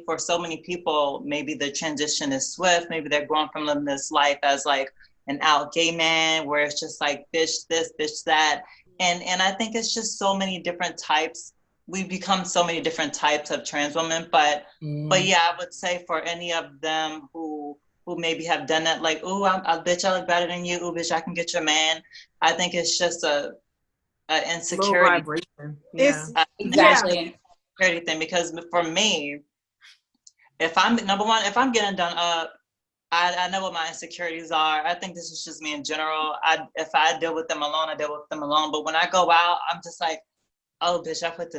for so many people, maybe the transition is swift. Maybe they're going from living this life as like an out gay man where it's just like bitch this, bitch that. And I think it's just so many different types. We've become so many different types of trans women, but yeah, I would say for any of them who maybe have done that, like, ooh, I bitch, I look better than you. Ooh, bitch, I can get your man. I think it's just a insecurity. Yeah. Exactly. Insecurity thing, because for me, if I'm getting done up, I know what my insecurities are. I think this is just me in general. If I deal with them alone, I deal with them alone. But when I go out, I'm just like, oh, bitch, I put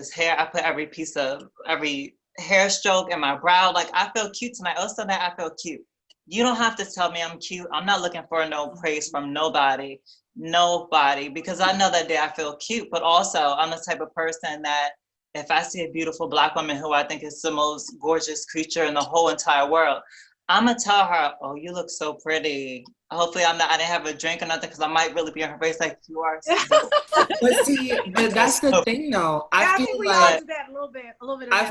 every hair stroke in my brow. Like, I feel cute tonight. Oh, so that I feel cute. You don't have to tell me I'm cute. I'm not looking for no praise from nobody, because I know that day I feel cute. But also, I'm the type of person that if I see a beautiful Black woman who I think is the most gorgeous creature in the whole entire world, I'm gonna tell her, oh, you look so pretty. Hopefully I didn't have a drink or nothing, because I might really be in her face like, you are. But see, that's the thing though. I feel like that a little bit. I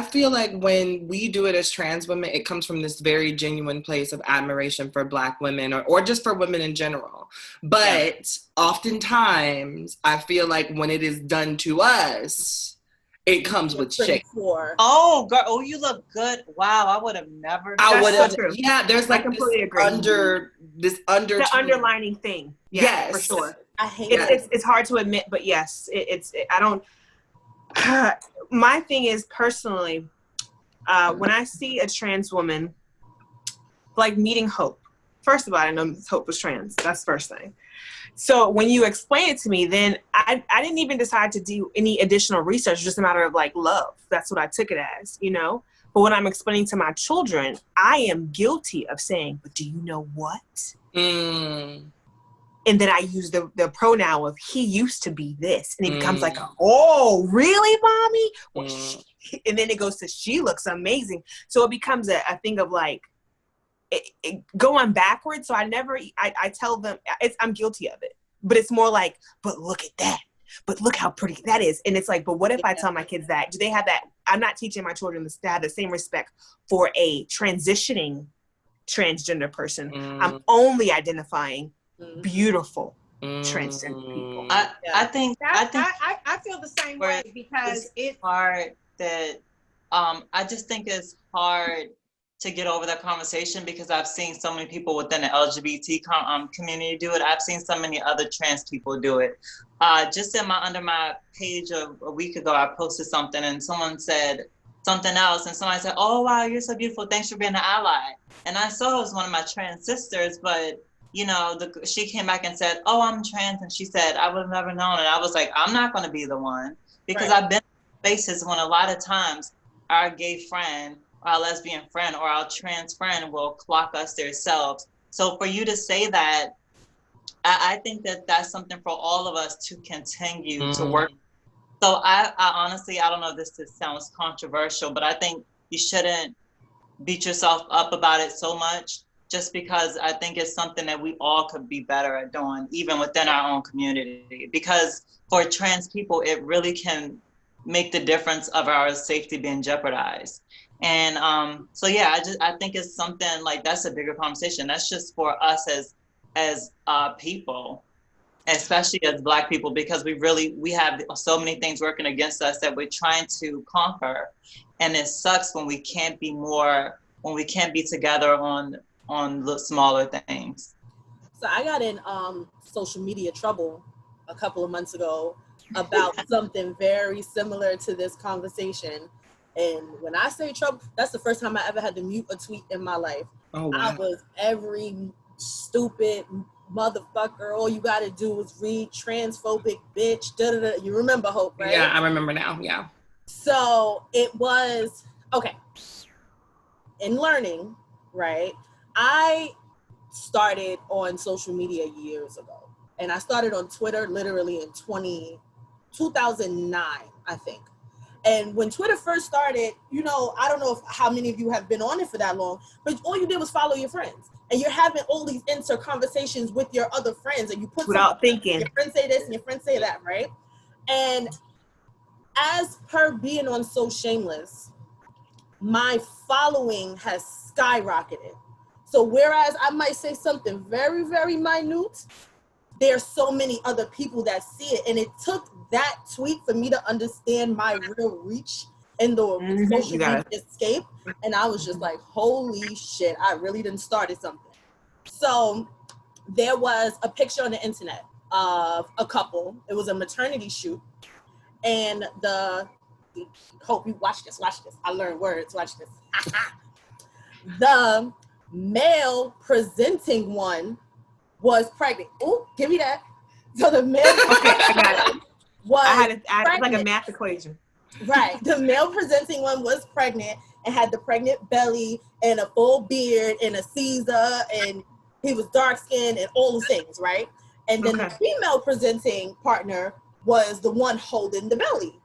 feel like when we do it as trans women, it comes from this very genuine place of admiration for Black women or just for women in general. But oftentimes I feel like when it is done to us, it comes with shame. Oh, girl! Oh, you look good. Wow, I would have never. Yeah, there's like this underlining thing. Yeah, yes, for sure. I hate it's hard to admit, but yes, I don't. My thing is personally, when I see a trans woman, like meeting Hope. First of all, I know Hope was trans. That's the first thing. So when you explain it to me, then I didn't even decide to do any additional research, just a matter of like love. That's what I took it as, you know? But when I'm explaining to my children, I am guilty of saying, but do you know what? And then I use the pronoun of he used to be this. And it becomes like, oh, really, mommy? Well, and then it goes to she looks amazing. So it becomes a thing of like, going backwards. So I tell them I'm guilty of it, but it's more like, but look at that, but look how pretty that is. And it's like, but what if I tell my kids that? Do they have that? I'm not teaching my children to have the same respect for a transitioning transgender person. I'm only identifying beautiful transgender people. I think I feel the same way because it's hard that I just think it's hard to get over that conversation because I've seen so many people within the LGBT community do it. I've seen so many other trans people do it. Just under my page a week ago, I posted something and someone said something else, and somebody said, "Oh wow, you're so beautiful. Thanks for being an ally." And I saw it was one of my trans sisters, but you know, she came back and said, "Oh, I'm trans," and she said, "I would have never known." And I was like, I'm not going to be the one because I've been in spaces when a lot of times our gay friend, our lesbian friend, or our trans friend will clock us themselves. So for you to say that, I think that that's something for all of us to continue to work. So I honestly, I don't know if this sounds controversial, but I think you shouldn't beat yourself up about it so much, just because I think it's something that we all could be better at doing, even within our own community. Because for trans people, it really can make the difference of our safety being jeopardized. And so yeah, I think it's something like that's a bigger conversation. That's just for us as people, especially as Black people, because we have so many things working against us that we're trying to conquer, and it sucks when we can't be together on the smaller things. So I got in social media trouble a couple of months ago about something very similar to this conversation. And when I say trouble, that's the first time I ever had to mute a tweet in my life. Oh, wow. I was every stupid motherfucker. All you gotta do is read transphobic bitch. Da, da, da. You remember Hope, right? Yeah, I remember now. Yeah. So it was okay. In learning, right? I started on social media years ago, and I started on Twitter literally in 2009, I think. And when Twitter first started, you know, I don't know how many of you have been on it for that long, but all you did was follow your friends. And you're having all these conversations with your other friends, and you put without thinking. Your friends say this and your friends say that, right? And as per being on So Shameless, my following has skyrocketed. So whereas I might say something very, very minute, there's so many other people that see it. And it took that tweet for me to understand my real reach in the social media escape. And I was just like, holy shit, I really done started something. So there was a picture on the internet of a couple. It was a maternity shoot. And hope you watch this. I learned words, watch this. The male presenting one was pregnant. Oh, give me that. So the male I got it. Was I like a math equation. Right. The male presenting one was pregnant and had the pregnant belly and a full beard and a Caesar, and he was dark skinned and all the things, right? And then the female presenting partner was the one holding the belly.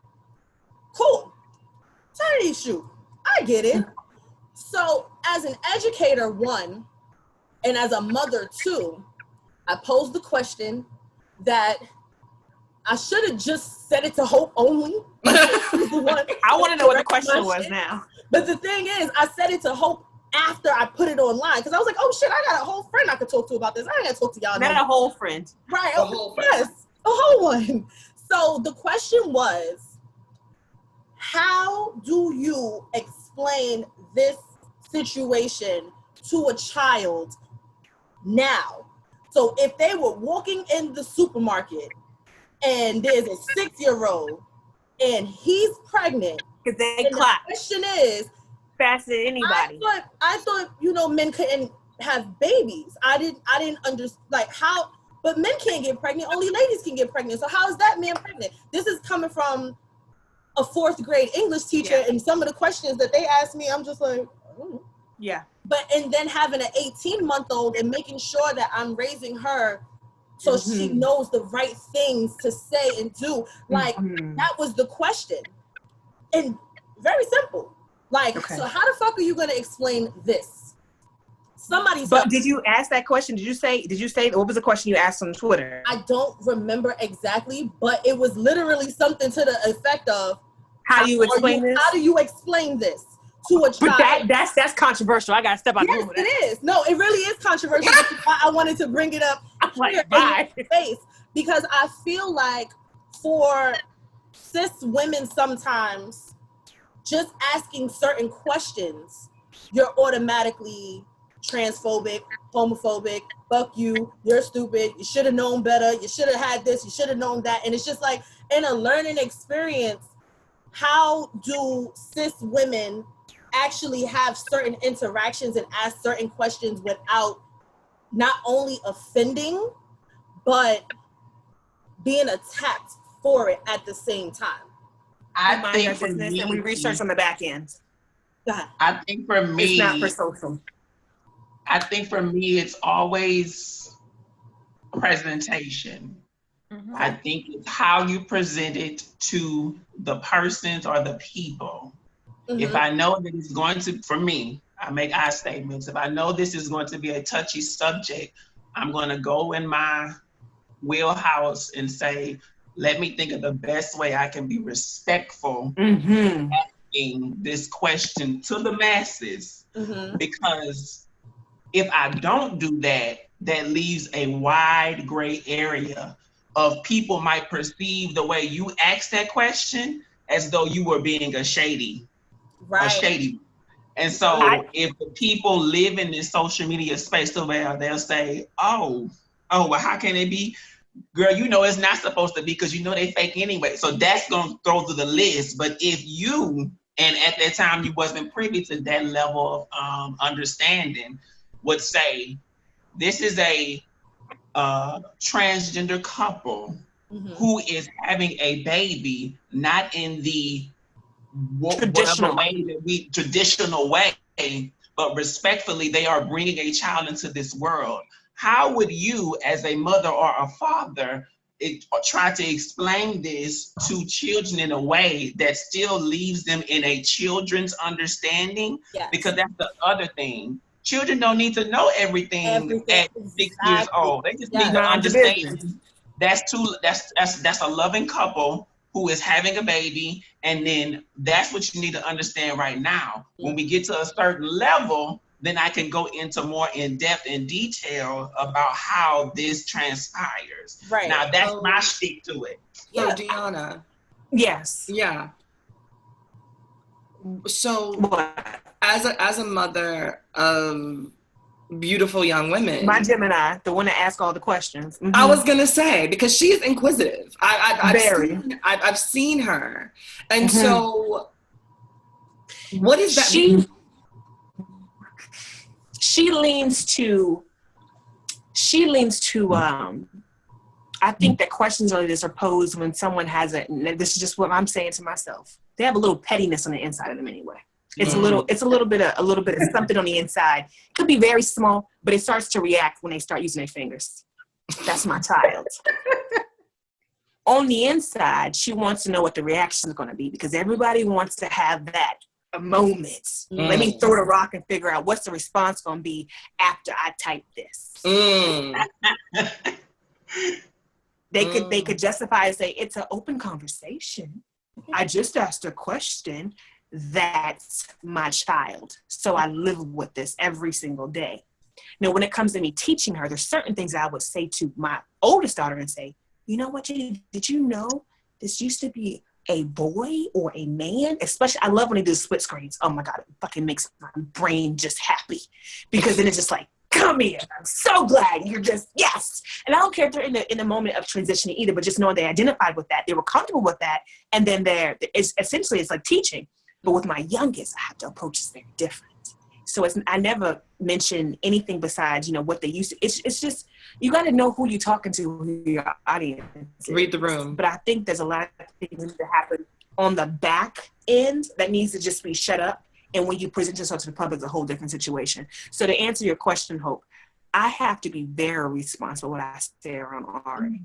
Cool. Maternity shoot. I get it. So as an educator, one, and as a mother, two, I posed the question that I should have just said it to Hope only. I want to know what the question was now. But the thing is, I said it to Hope after I put it online, because I was like, oh shit, I got a whole friend I could talk to about this. I ain't got to talk to y'all. Not a whole friend. Right. A whole friend. Yes, a whole one. So the question was, how do you explain this situation to a child now? So if they were walking in the supermarket and there's a 6-year-old and he's pregnant. Because they and clock. The question is, faster than anybody. I thought, you know, men couldn't have babies. I didn't understand, like, how, but men can't get pregnant, only ladies can get pregnant. So how is that man pregnant? This is coming from a 4th grade English teacher, and some of the questions that they asked me, I'm just like, oh. Yeah. But, and then having an 18-month-old and making sure that I'm raising her so she knows the right things to say and do. Like, that was the question. And very simple. Like, so how the fuck are you going to explain this? But did you ask that question? Did you say, what was the question you asked on Twitter? I don't remember exactly, but it was literally something to the effect of, how do you explain this? How do you explain this to a child? But that's controversial. I got to step out. Yes, it is. No, it really is controversial. I wanted to bring it up here in your face, because I feel like for cis women sometimes, just asking certain questions, you're automatically transphobic, homophobic, fuck you, you're stupid, you should have known better, you should have had this, you should have known that. And it's just like, in a learning experience, how do cis women actually have certain interactions and ask certain questions without not only offending, but being attacked for it at the same time? I think for me, and we research on the back end. I think for me, it's not for social. I think for me, it's always presentation. I think it's how you present it to the persons or the people. If I know that it's going to, for me, I make I statements. If I know this is going to be a touchy subject, I'm going to go in my wheelhouse and say, let me think of the best way I can be respectful asking this question to the masses. Because if I don't do that, that leaves a wide gray area of people might perceive the way you asked that question as though you were being a shady. And so if the people live in this social media space, they'll say, oh, well, how can it be? Girl, you know it's not supposed to be, because you know they fake anyway. So that's going to throw through the list. But if you, and at that time you wasn't privy to that level of understanding, would say, this is a transgender couple who is having a baby, not in the traditional way, but respectfully, they are bringing a child into this world. How would you, as a mother or a father, try to explain this to children in a way that still leaves them in a children's understanding? Because that's the other thing. Children don't need to know everything at 6 years old. They just need to understand that's a loving couple who is having a baby, and then that's what you need to understand right now. When we get to a certain level, then I can go into more in-depth and detail about how this transpires. Now, that's my stick to it. So, Deanna. Yes. Yeah. So, as a mother of beautiful young women, my Gemini, the one that asks all the questions. I was gonna say, because she's inquisitive. I've seen her, and so what is that? She leans to. I think that questions like this are posed when someone has this is just what I'm saying to myself. They have a little pettiness on the inside of them anyway. It's a little bit of something on the inside. It could be very small, but it starts to react when they start using their fingers. That's my child. On the inside, she wants to know what the reaction is going to be, because everybody wants to have that moment. Let me throw the rock and figure out what's the response going to be after I type this. They could justify and say it's an open conversation. I just asked a question. That's my child. So I live with this every single day. Now, when it comes to me teaching her, there's certain things I would say to my oldest daughter and say, you know what, did you know this used to be a boy or a man? Especially, I love when they do split screens. Oh my God, it fucking makes my brain just happy, because then it's just like, come come here. I'm so glad you're just, yes. And I don't care if they're in the moment of transitioning either, but just knowing they identified with that, they were comfortable with that, and then it's like teaching. But with my youngest, I have to approach this very different. So I never mention anything besides, what they used to. It's just, you got to know who you're talking to, who your audience is. Read the room. But I think there's a lot of things that need to happen on the back end that needs to just be shut up. And when you present yourself to the public, it's a whole different situation. So to answer your question, Hope, I have to be very responsible when I say around Ari.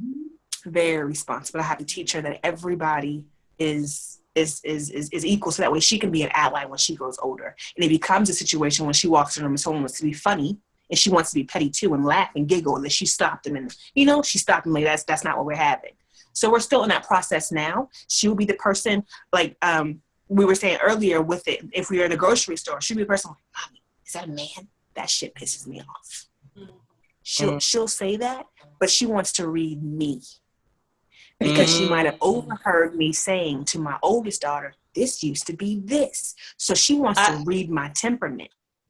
Very responsible. I have to teach her that everybody is equal, so that way she can be an ally when she grows older. And it becomes a situation when she walks in the room and someone wants to be funny and she wants to be petty too and laugh and giggle, and then she stopped them, and she stopped them like that's not what we're having. So we're still in that process now. She will be the person, like we were saying earlier with it, if we were in a grocery store, she'll be the person like, Mommy, is that a man? That shit pisses me off. She'll say that, but she wants to read me. Because she might have overheard me saying to my oldest daughter, this used to be this. So she wants to read my temperament.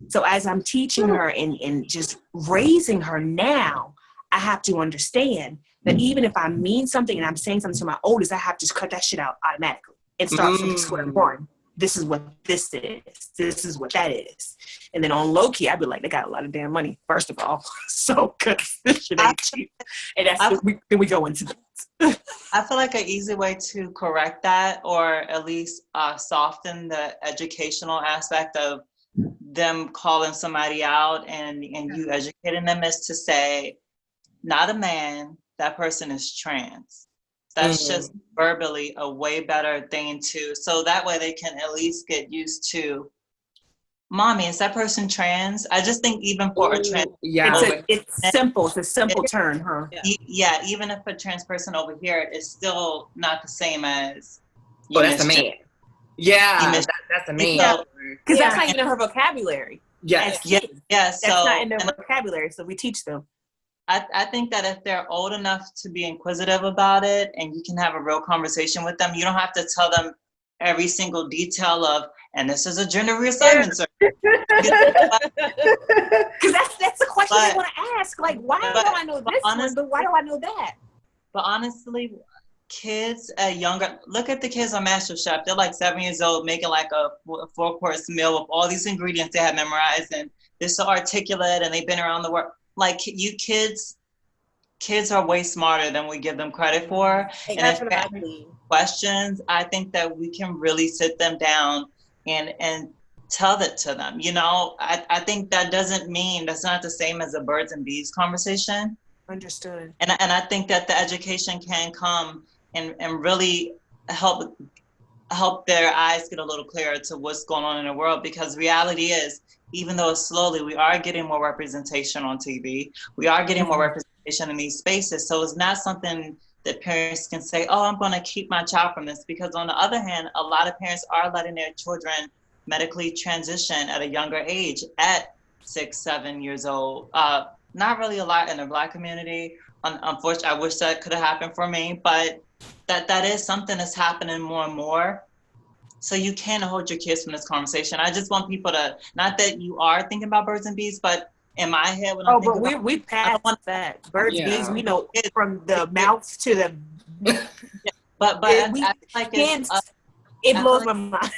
So as I'm teaching her and just raising her now, I have to understand that even if I mean something and I'm saying something to my oldest, I have to just cut that shit out automatically and start from square one. This is what this is. This is what that is. And then on low key, I'd be like, they got a lot of damn money, first of all. So, because this shit ain't cheap. And then we go into this. I feel like an easy way to correct that, or at least soften the educational aspect of them calling somebody out and you educating them, is to say, not a man, that person is trans. That's just verbally a way better thing to, so that way they can at least get used to, Mommy, is that person trans? I just think even for a trans, it's simple. It's a simple term, huh? Yeah, even if a trans person over here, it's still not the same as. That's a man. Yeah, that's a man. Because that's not even in her vocabulary. Yes. That's not in their vocabulary, so we teach them. I think that if they're old enough to be inquisitive about it and you can have a real conversation with them, you don't have to tell them every single detail of, and this is a gender reassignment surgery. Because that's the question I want to ask. Like, why do I know this one, but why do I know that? But honestly, kids younger, look at the kids on MasterChef. They're like 7 years old making like a 4-course meal with all these ingredients they have memorized, and they're so articulate and they've been around the world. Like, you kids are way smarter than we give them credit for. And if they have questions, I think that we can really sit them down and tell that to them. I think that doesn't mean, that's not the same as a birds and bees conversation. Understood. And I think that the education can come and really help their eyes get a little clearer to what's going on in the world, because reality is, even though slowly, we are getting more representation on TV. We are getting more representation in these spaces. So it's not something that parents can say, oh, I'm going to keep my child from this. Because on the other hand, a lot of parents are letting their children medically transition at a younger age, at 6, 7 years old. Not really a lot in the Black community. Unfortunately, I wish that could have happened for me, but that is something that's happening more and more. So you can hold your kids from this conversation. I just want people to, not that you are thinking about birds and bees, but in my head, when I'm thinking about, we passed that. Birds and bees, we know from the mouth to the. But I feel like it blows my mind.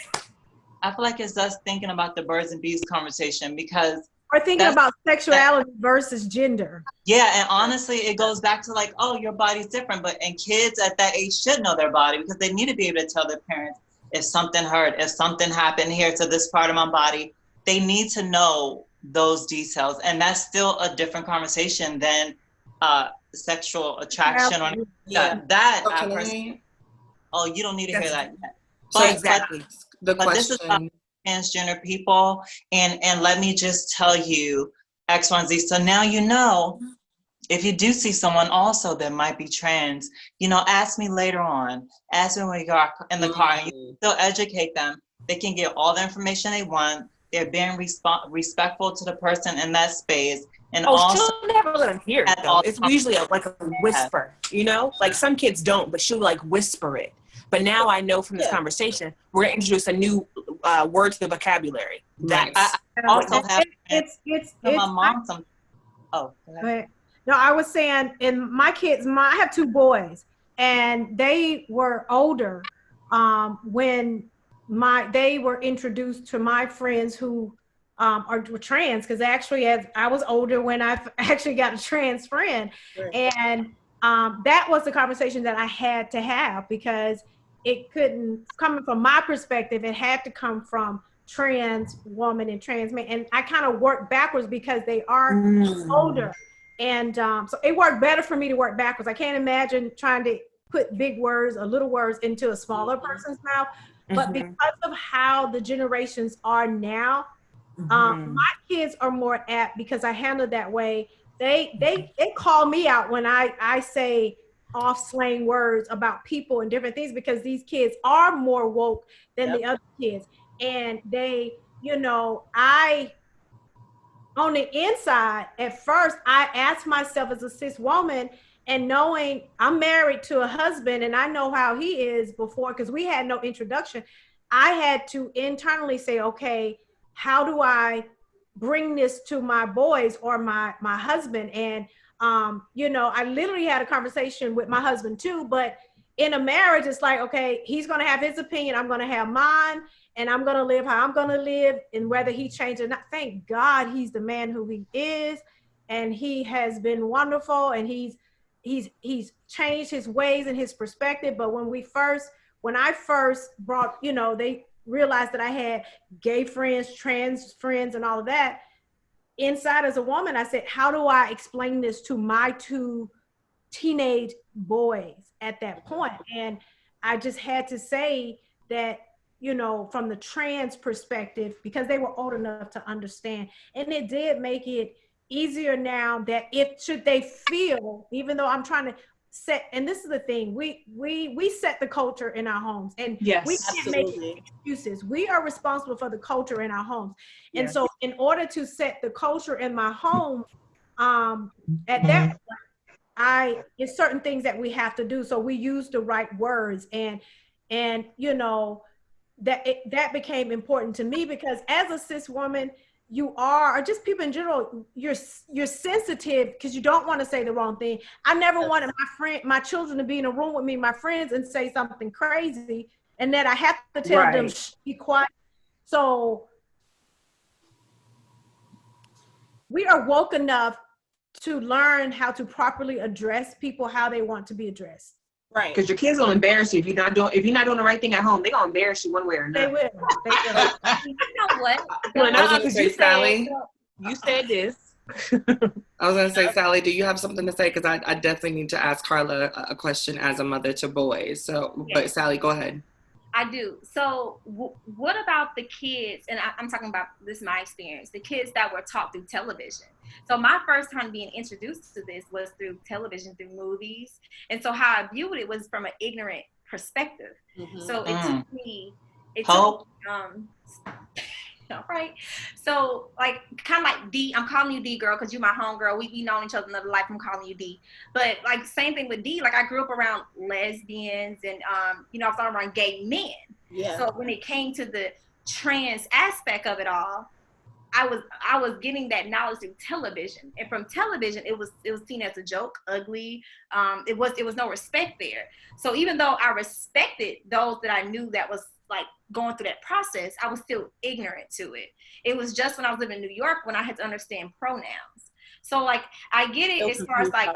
I feel like it's us thinking about the birds and bees conversation, because. Or thinking about sexuality versus gender. Yeah, and honestly, it goes back to like, oh, your body's different. And kids at that age should know their body, because they need to be able to tell their parents, if something hurt, if something happened here to this part of my body, they need to know those details. And that's still a different conversation than sexual attraction. Oh, you don't need to hear that yet. But this is about transgender people. And let me just tell you, X, Y, and Z. So now you know, if you do see someone also that might be trans, ask me later on. Ask me when you go in the car, and you still educate them. They can get all the information they want. They're being respectful to the person in that space. And also, she'll never let them hear it, though. It's usually like a whisper, Like some kids don't, but she'll like whisper it. But now I know from this conversation, we're going to introduce a new word to the vocabulary. That's I also have my mom some. Oh, but no, I was saying, in my kids, I have 2 boys, and they were older when they were introduced to my friends who were trans, because actually, as I was older when I actually got a trans friend, and that was the conversation that I had to have, because it couldn't, coming from my perspective, it had to come from trans woman and trans man, and I kind of worked backwards because they are older, and so it worked better for me to work backwards. I can't imagine trying to put big words or little words into a smaller person's mouth, but because of how the generations are now, my kids are more apt, because I handle that way. They call me out when I say off slang words about people and different things, because these kids are more woke than the other kids. And they, on the inside, at first, I asked myself as a cis woman, and knowing I'm married to a husband and I know how he is before, because we had no introduction, I had to internally say, okay, how do I bring this to my boys or my husband? And, I literally had a conversation with my husband too, but in a marriage, it's like, okay, he's going to have his opinion, I'm going to have mine, and I'm going to live how I'm going to live, and whether he changes or not. Thank God he's the man who he is, and he has been wonderful, and he's changed his ways and his perspective. But when I first brought, they realized that I had gay friends, trans friends, and all of that. Inside, as a woman, I said, how do I explain this to my 2 teenage boys at that point? And I just had to say that, from the trans perspective, because they were old enough to understand. And it did make it easier now, that should they feel, even though I'm trying to set, and this is the thing, we set the culture in our homes, and we can't make excuses. We are responsible for the culture in our homes. And so in order to set the culture in my home, at that point, it's certain things that we have to do. So we use the right words, and that became important to me, because as a cis woman, you are, or just people in general, you're sensitive, because you don't want to say the wrong thing. I never wanted my children to be in a room with me, my friends, and say something crazy, and that I have to tell them, shh, be quiet. So we are woke enough to learn how to properly address people how they want to be addressed. Right. Because your kids will embarrass you if you're not doing the right thing at home. They're gonna embarrass you one way or another. They will. You know what? Because you said this. I was gonna say, Sally, do you have something to say? Because I definitely need to ask Carla a question as a mother to boys. So, but Sally, go ahead. I do. So what about the kids, and I'm talking about, this is my experience, the kids that were taught through television. So my first time being introduced to this was through television, through movies. And so how I viewed it was from an ignorant perspective. So it took me, all right. So like, kind of like D, I'm calling you D, girl, because you're my homegirl. We known each other another life. I'm calling you D. But like, same thing with D. Like, I grew up around lesbians, and I was all around gay men. Yeah. So when it came to the trans aspect of it all, I was getting that knowledge through television, and from television, it was seen as a joke, ugly. It was no respect there. So even though I respected those that I knew that was like going through that process, I was still ignorant to it. It was just when I was living in New York when I had to understand pronouns. So like, I get it as far as like,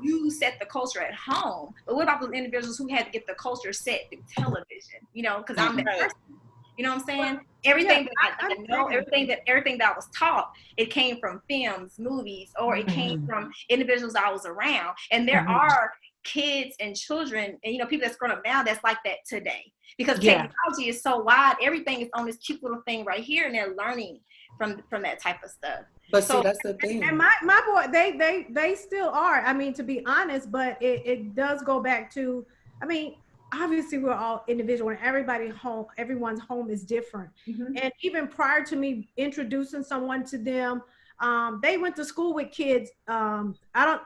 you set the culture at home, but what about those individuals who had to get the culture set through television? Because I'm that person. You know what I'm saying? Everything that I know, everything that I was taught, it came from films, movies, or it came from individuals I was around. And there are kids and children and people that's grown up now that's like that today, because technology is so wide. Everything is on this cute little thing right here, and they're learning from that type of stuff. But see, that's the thing. And my boy, they still are. I mean, to be honest, but it does go back to, obviously we're all individual, and everyone's home is different. And even prior to me introducing someone to them, they went to school with kids. I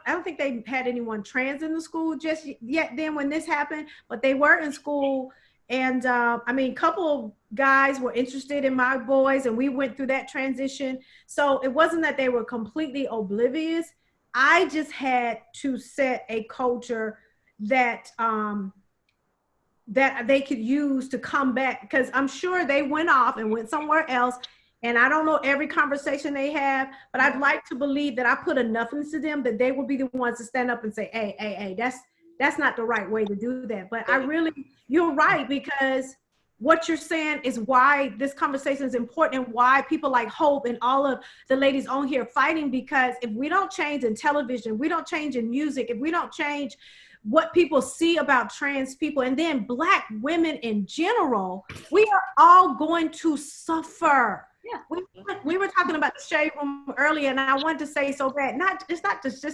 don't think they had anyone trans in the school just yet then when this happened, but they were in school. And a couple guys were interested in my boys, and we went through that transition. So it wasn't that they were completely oblivious. I just had to set a culture that that they could use to come back, because I'm sure they went off and went somewhere else. And I don't know every conversation they have, but I'd like to believe that I put enough into them that they will be the ones to stand up and say, hey, that's not the right way to do that. But you're right, because what you're saying is why this conversation is important, and why people like Hope and all of the ladies on here fighting, because if we don't change in television, we don't change in music, if we don't change what people see about trans people, and then Black women in general, we are all going to suffer. Yeah. We were talking about the shade room earlier, and I wanted to say so bad, it's not just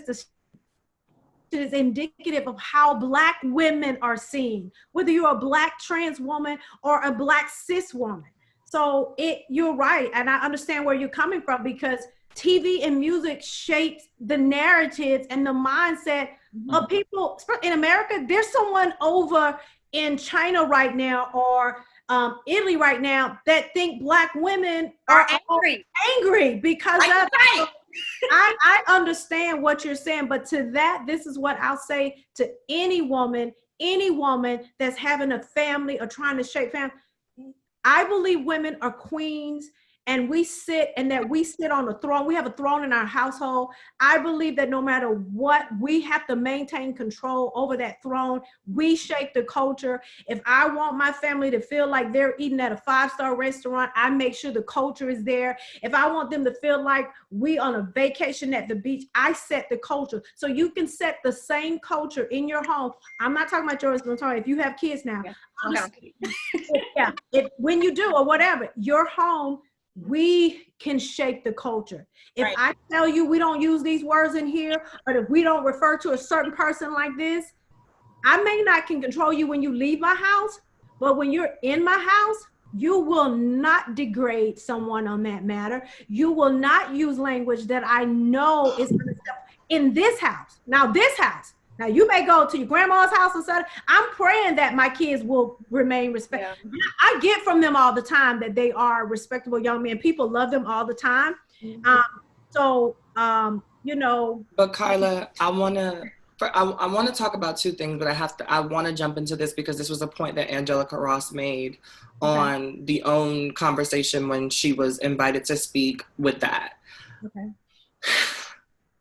it is indicative of how Black women are seen, whether you're a Black trans woman or a Black cis woman. So you're right, and I understand where you're coming from, because TV and music shapes the narratives and the mindset of people in America. There's someone over in China right now, or Italy right now, that think Black women are angry because of it. I understand what you're saying, but to that, this is what I'll say to any woman that's having a family or trying to shape family. I believe women are queens, and we sit on a throne. We have a throne in our household. I believe that no matter what, we have to maintain control over that throne. We shape the culture. If I want my family to feel like they're eating at a 5-star restaurant, I make sure the culture is there. If I want them to feel like we on a vacation at the beach, I set the culture. So you can set the same culture in your home. I'm not talking about yours, I'm talking if you have kids now. Yeah. When you do or whatever, your home, we can shape the culture. If I tell you we don't use these words in here, or if we don't refer to a certain person like this, I may not can control you when you leave my house, but when you're in my house, you will not degrade someone on that matter. You will not use language that I know is in this house. Now you may go to your grandma's house and say, I'm praying that my kids will remain respectful. Yeah. I get from them all the time that they are respectable young men. People love them all the time. Mm-hmm. You know. But Kyla, I want to talk about two things, but I want to jump into this because this was a point that Angelica Ross made on the OWN conversation when she was invited to speak with that. Okay.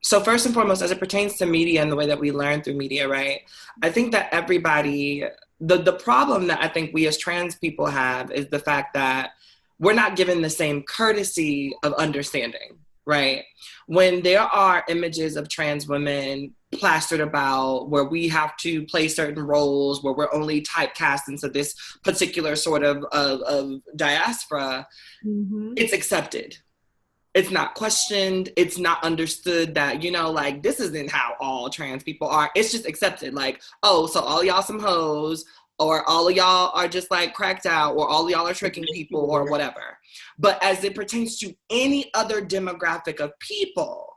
So first and foremost, as it pertains to media and the way that we learn through media, right? I think that everybody, the problem that I think we as trans people have is the fact that we're not given the same courtesy of understanding, right? When there are images of trans women plastered about where we have to play certain roles, where we're only typecast into this particular sort of diaspora, it's accepted. It's not questioned. It's not understood that, like, this isn't how all trans people are. It's just accepted. Like, oh, so all y'all some hoes, or all of y'all are just like cracked out, or all of y'all are tricking people or whatever. But as it pertains to any other demographic of people,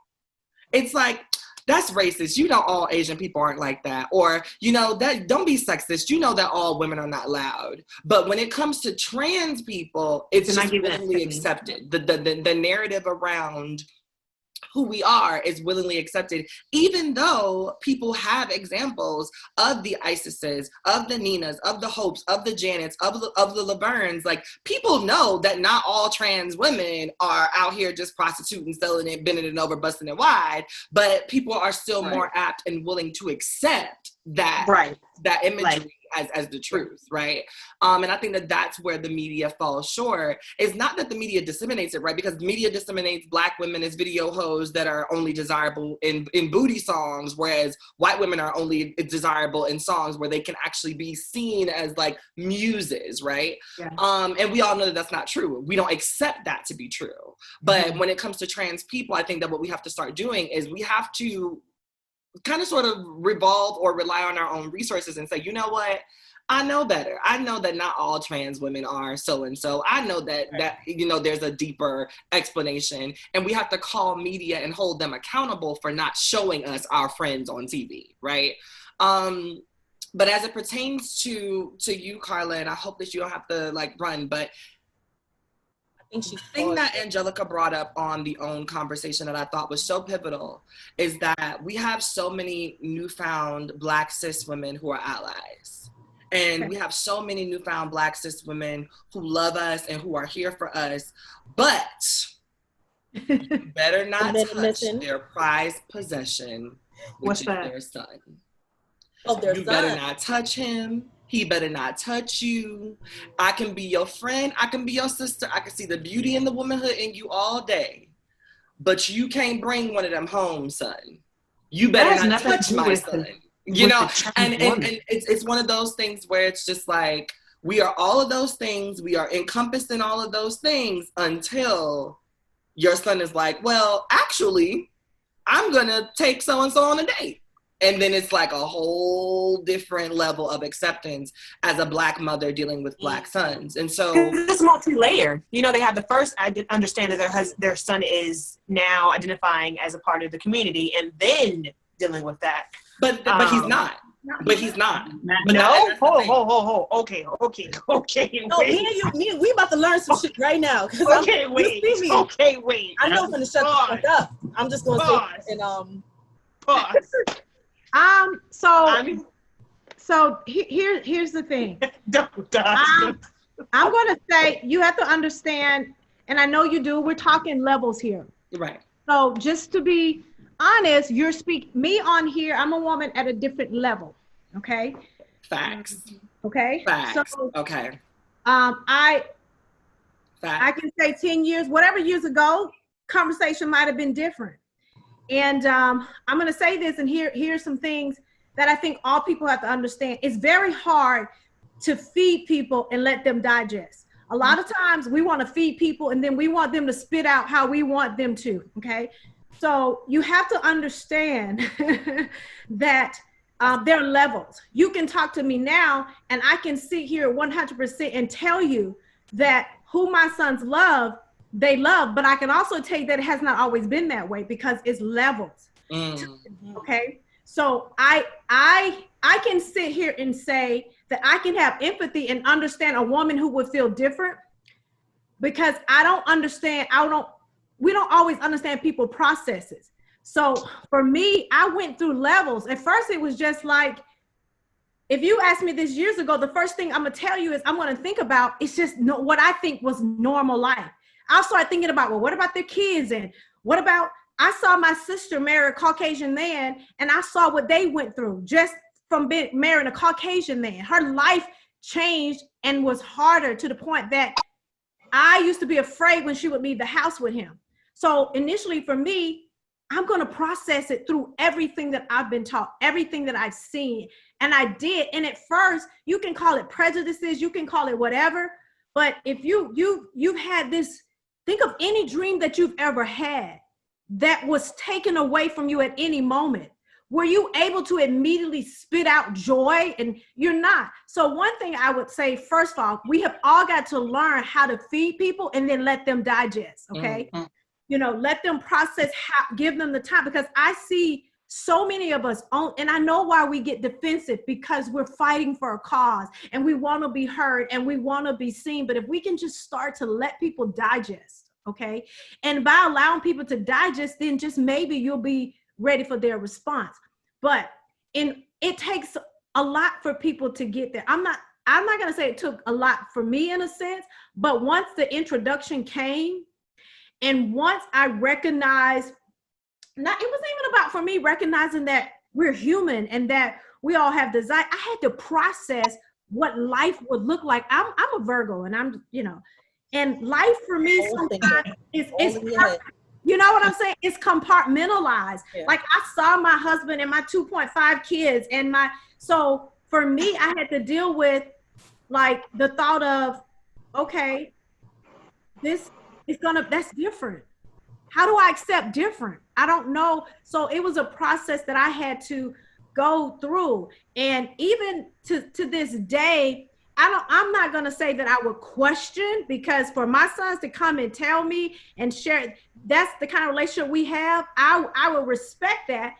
it's like, that's racist. All Asian people aren't like that. Or, that don't be sexist. That all women are not loud. But when it comes to trans people, it's just willingly accepted. The narrative around who we are is willingly accepted, even though people have examples of the Isises, of the Ninas, of the Hopes, of the Janets, of the Lavernes. Like, people know that not all trans women are out here just prostituting, selling it, bending it over, busting it wide, but people are still more apt and willing to accept that, that imagery as the truth, right? And I think that that's where the media falls short. It's not that the media disseminates it, right? Because media disseminates Black women as video hoes that are only desirable in booty songs, whereas white women are only desirable in songs where they can actually be seen as like muses, right? Yeah. And we all know that that's not true. We don't accept that to be true. But when it comes to trans people, I think that what we have to start doing is we have to kind of sort of revolve or rely on our own resources and say, you know what? I know better. I know that not all trans women are so-and-so. I know that there's a deeper explanation, and we have to call media and hold them accountable for not showing us our friends on TV, right? But as it pertains to you, Carla, and I hope that you don't have to like run, but the thing that Angelica brought up on the OWN conversation that I thought was so pivotal is that we have so many newfound Black cis women who are allies. And we have so many newfound Black cis women who love us and who are here for us. But you better not touch their prized possession, which is their son. You better not touch him. He better not touch you. I can be your friend. I can be your sister. I can see the beauty and the womanhood in you all day. But you can't bring one of them home, son. You better not touch my son. You know, and it's one of those things where it's just like, we are all of those things. We are encompassed in all of those things until your son is like, well, actually, I'm going to take so-and-so on a date. And then it's like a whole different level of acceptance as a Black mother dealing with Black sons. And so it's multi-layered. You know, they have the first, I understand that their son is now identifying as a part of the community and then dealing with that. But he's not. But he's not. No? Okay. No, me and we about to learn some shit right now. Okay, wait. I know I'm gonna shut the fuck up. I'm just gonna say and pause. So here's the thing. I'm gonna say you have to understand, and I know you do. We're talking levels here, right? So just to be honest, you're me on here. I'm a woman at a different level. Okay. Facts. Okay. Facts. So, okay. I can say 10 years, whatever years ago, conversation might have been different. And I'm going to say this, and here's some things that I think all people have to understand. It's very hard to feed people and let them digest. A lot of times we want to feed people and then we want them to spit out how we want them to, okay? So you have to understand that there are levels. You can talk to me now and I can sit here 100% and tell you that who my sons love, they love, but I can also tell you that it has not always been that way because it's levels. Okay, so I can sit here and say that I can have empathy and understand a woman who would feel different because we don't always understand people processes. So for me, I went through levels. At first it was just like, if you asked me this years ago, the first thing I'm gonna tell you is I'm gonna think about, it's just what I think was normal life. I'll start thinking about, well, what about their kids? And what about, I saw my sister marry a Caucasian man and I saw what they went through just from marrying a Caucasian man. Her life changed and was harder to the point that I used to be afraid when she would leave the house with him. So initially for me, I'm going to process it through everything that I've been taught, everything that I've seen. And I did. And at first you can call it prejudices, you can call it whatever. But if you've had this, think of any dream that you've ever had that was taken away from you at any moment. Were you able to immediately spit out joy? And you're not. So one thing I would say, first of all, we have all got to learn how to feed people and then let them digest, okay? Mm-hmm. You know, let them process, give them the time, because I see so many of us, and I know why we get defensive, because we're fighting for a cause and we want to be heard and we want to be seen. But if we can just start to let people digest, okay? And by allowing people to digest, then just maybe you'll be ready for their response. But it takes a lot for people to get there. I'm not going to say it took a lot for me in a sense, but once the introduction came, and once I recognized, it wasn't even about for me recognizing that we're human and that we all have desire. I had to process what life would look like. I'm a Virgo, and I'm, and life for me sometimes is you know what I'm saying? It's compartmentalized. Yeah. Like I saw my husband and my 2.5 kids so for me, I had to deal with like the thought of, okay, that's different. How do I accept different? I don't know. So it was a process that I had to go through. And even to this day, I'm not going to say that I would question, because for my sons to come and tell me and share, that's the kind of relationship we have. I will respect that.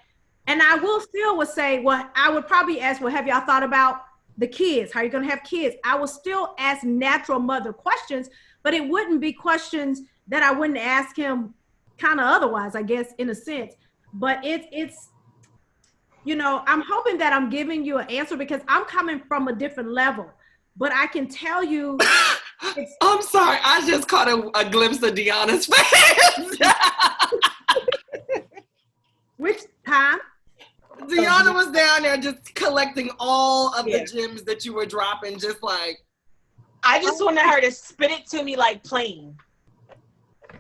And I will still would say, well, I would probably ask, well, have y'all thought about the kids? How are you going to have kids? I will still ask natural mother questions, but it wouldn't be questions that I wouldn't ask him kind of otherwise, I guess, in a sense. But it's, you know, I'm hoping that I'm giving you an answer because I'm coming from a different level. But I can tell you. I'm sorry. I just caught a glimpse of Deanna's face. Which time? Deanna was down there just collecting all of the gems that you were dropping, just like. I just wanted her to spit it to me like plain.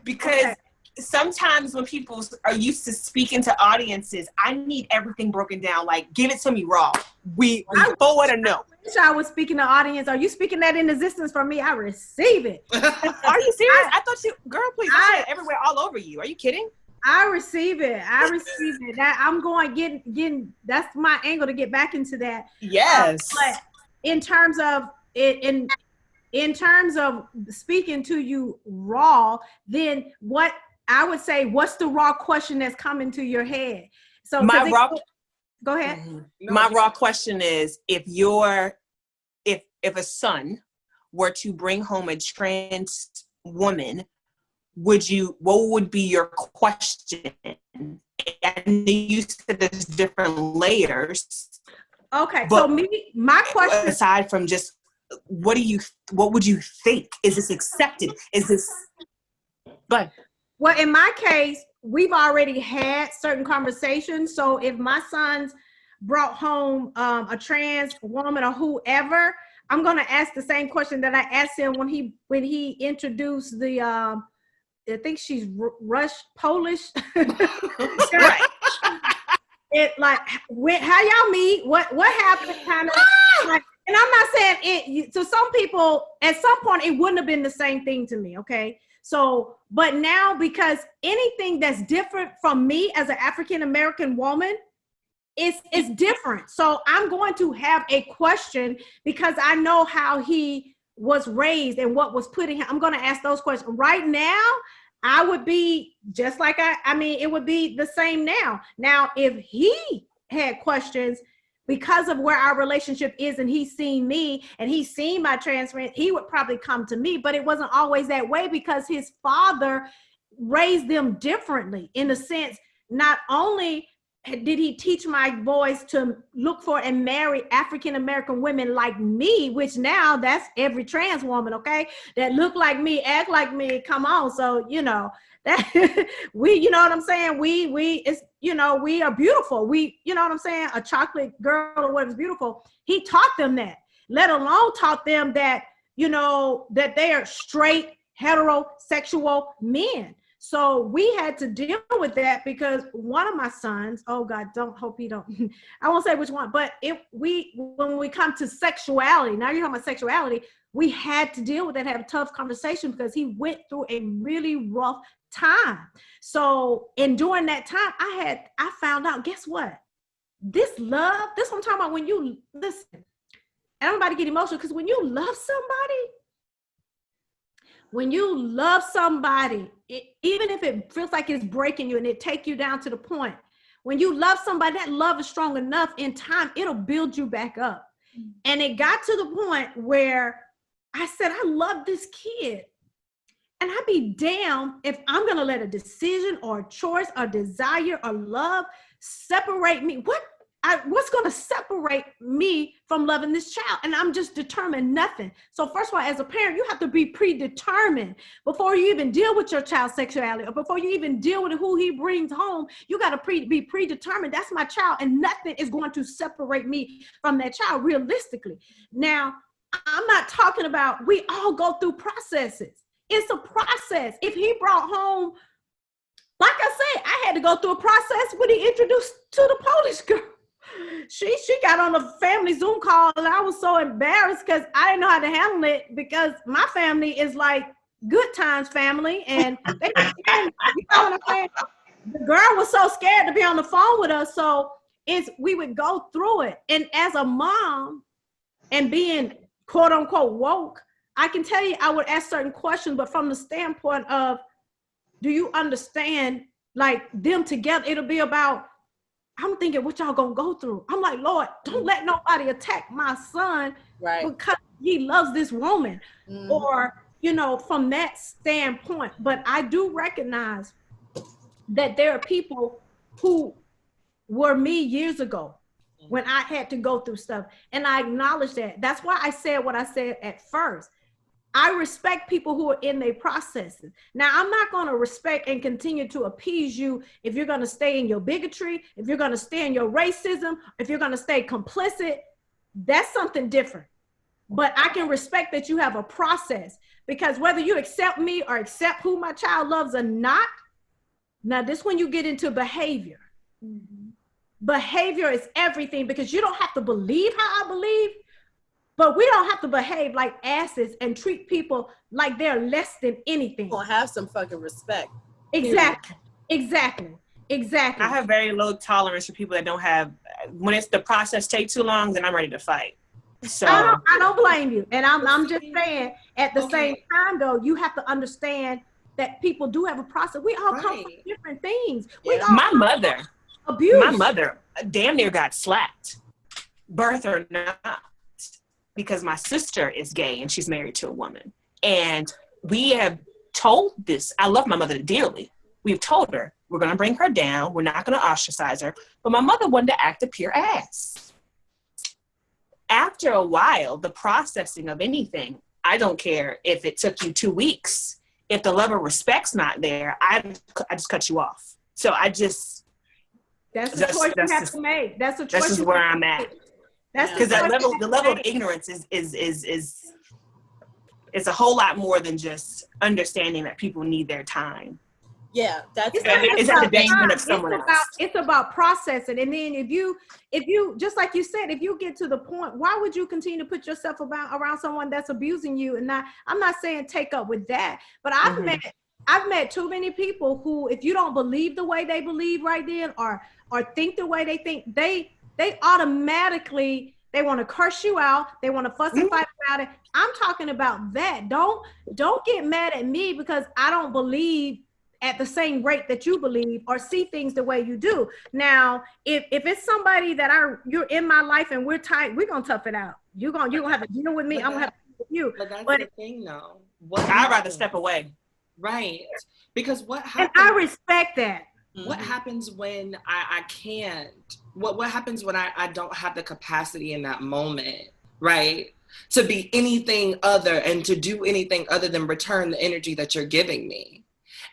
Because sometimes when people are used to speaking to audiences, I need everything broken down. Like, give it to me raw. We forward or no. I wish I was speaking to audience. Are you speaking that in existence for me? I receive it. Are you serious? I thought you, girl, please. I said everywhere, all over you. Are you kidding? I receive it. I receive it. That I'm going getting. That's my angle to get back into that. Yes. But in terms of it, in terms of speaking to you raw, then what I would say, what's the raw question that's coming to your head? So go ahead. Mm-hmm. My raw question is, if a son were to bring home a trans woman, what would be your question? And you said there's different layers. Okay, so my question, aside from just what would you think? Is this accepted? Is this? But well, in my case, we've already had certain conversations. So if my sons brought home a trans woman or whoever, I'm gonna ask the same question that I asked him when he introduced the I think she's Polish. Right. It like how y'all meet? What happened? Kind of like, and I'm not saying it. To some people, at some point, it wouldn't have been the same thing to me. Okay. So, but now because anything that's different from me as an African American woman, it's different. So I'm going to have a question because I know how he was raised and what was put in him. I'm going to ask those questions. Right now, I would be just like I mean, it would be the same now. Now, if he had questions because of where our relationship is and he's seen me and he's seen my transference, he would probably come to me, but it wasn't always that way because his father raised them differently in a sense. Not only did he teach my boys to look for and marry African-American women like me, which now that's every trans woman, okay, that look like me, act like me, come on. So, you know, that you know what I'm saying? It's, you know, we are beautiful. You know what I'm saying? A chocolate girl or whatever's beautiful. He taught them that, let alone taught them that, you know, that they are straight, heterosexual men. So we had to deal with that because one of my sons, oh God, hope he don't, I won't say which one, but when we come to sexuality, now you're talking about sexuality, we had to deal with that, have a tough conversation because he went through a really rough time. So during that time, I found out, guess what? This love, this is what I'm talking about when you, listen, and I'm about to get emotional because when you love somebody, even if it feels like it's breaking you and it take you down to the point, when you love somebody, that love is strong enough in time, it'll build you back up. And it got to the point where I said, I love this kid. And I'd be damned if I'm going to let a decision or a choice or desire or love separate me. What's going to separate me from loving this child? And I'm just determined nothing. So first of all, as a parent, you have to be predetermined before you even deal with your child's sexuality or before you even deal with who he brings home. You got to be predetermined. That's my child, and nothing is going to separate me from that child realistically. Now, I'm not talking about, we all go through processes. It's a process. If he brought home, like I said, I had to go through a process when he introduced to the Polish girl. She got on a family Zoom call and I was so embarrassed because I didn't know how to handle it because my family is like good times family and they were scared, you know what I'm saying? The girl was so scared to be on the phone with us, so we would go through it. And as a mom and being quote unquote woke, I can tell you I would ask certain questions, but from the standpoint of, do you understand, like them together, it'll be about I'm thinking, what y'all gonna go through? I'm like, Lord, don't let nobody attack my son because he loves this woman. Or, you know, from that standpoint. But I do recognize that there are people who were me years ago when I had to go through stuff. And I acknowledge that. That's why I said what I said at first. I respect people who are in their processes. Now, I'm not going to respect and continue to appease you if you're going to stay in your bigotry, if you're going to stay in your racism, if you're going to stay complicit. That's something different. But I can respect that you have a process, because whether you accept me or accept who my child loves or not, now this when you get into behavior. Behavior is everything, because you don't have to believe how I believe. But we don't have to behave like asses and treat people like they're less than anything. We'll have some fucking respect. Exactly. Exactly. Exactly. I have very low tolerance for people that don't have, when it's the process take too long, then I'm ready to fight. So I don't blame you. And I'm just saying, at the same time though, you have to understand that people do have a process. We all come from different things. We all my mother damn near got slapped, birth or not, because my sister is gay and she's married to a woman. And we have told this, I love my mother dearly. We've told her, we're going to bring her down. We're not going to ostracize her. But my mother wanted to act a pure ass. After a while, the processing of anything, I don't care if it took you 2 weeks. If the level of respect's not there, I just cut you off. So I just... That's the choice you have to make. That's the choice. This is where I'm at. That's because the level of ignorance is a whole lot more than just understanding that people need their time. Yeah, that's it's at the detriment of someone else. It's about processing, and then if you just like you said, if you get to the point, why would you continue to put yourself around someone that's abusing you? And I'm not saying take up with that, but I've met too many people who, if you don't believe the way they believe right then, or think the way they think, they automatically, they want to curse you out. They want to fuss and fight about it. I'm talking about that. Don't get mad at me because I don't believe at the same rate that you believe or see things the way you do. Now, if it's somebody that you're in my life and we're tight, we're gonna tough it out. You're gonna have to deal with me. I'm gonna have to deal with you. But that's the thing, though. I'd rather step away. Right. Because what happens? And I respect that. What happens when I can't? What happens when I don't have the capacity in that moment, right? To be anything other and to do anything other than return the energy that you're giving me.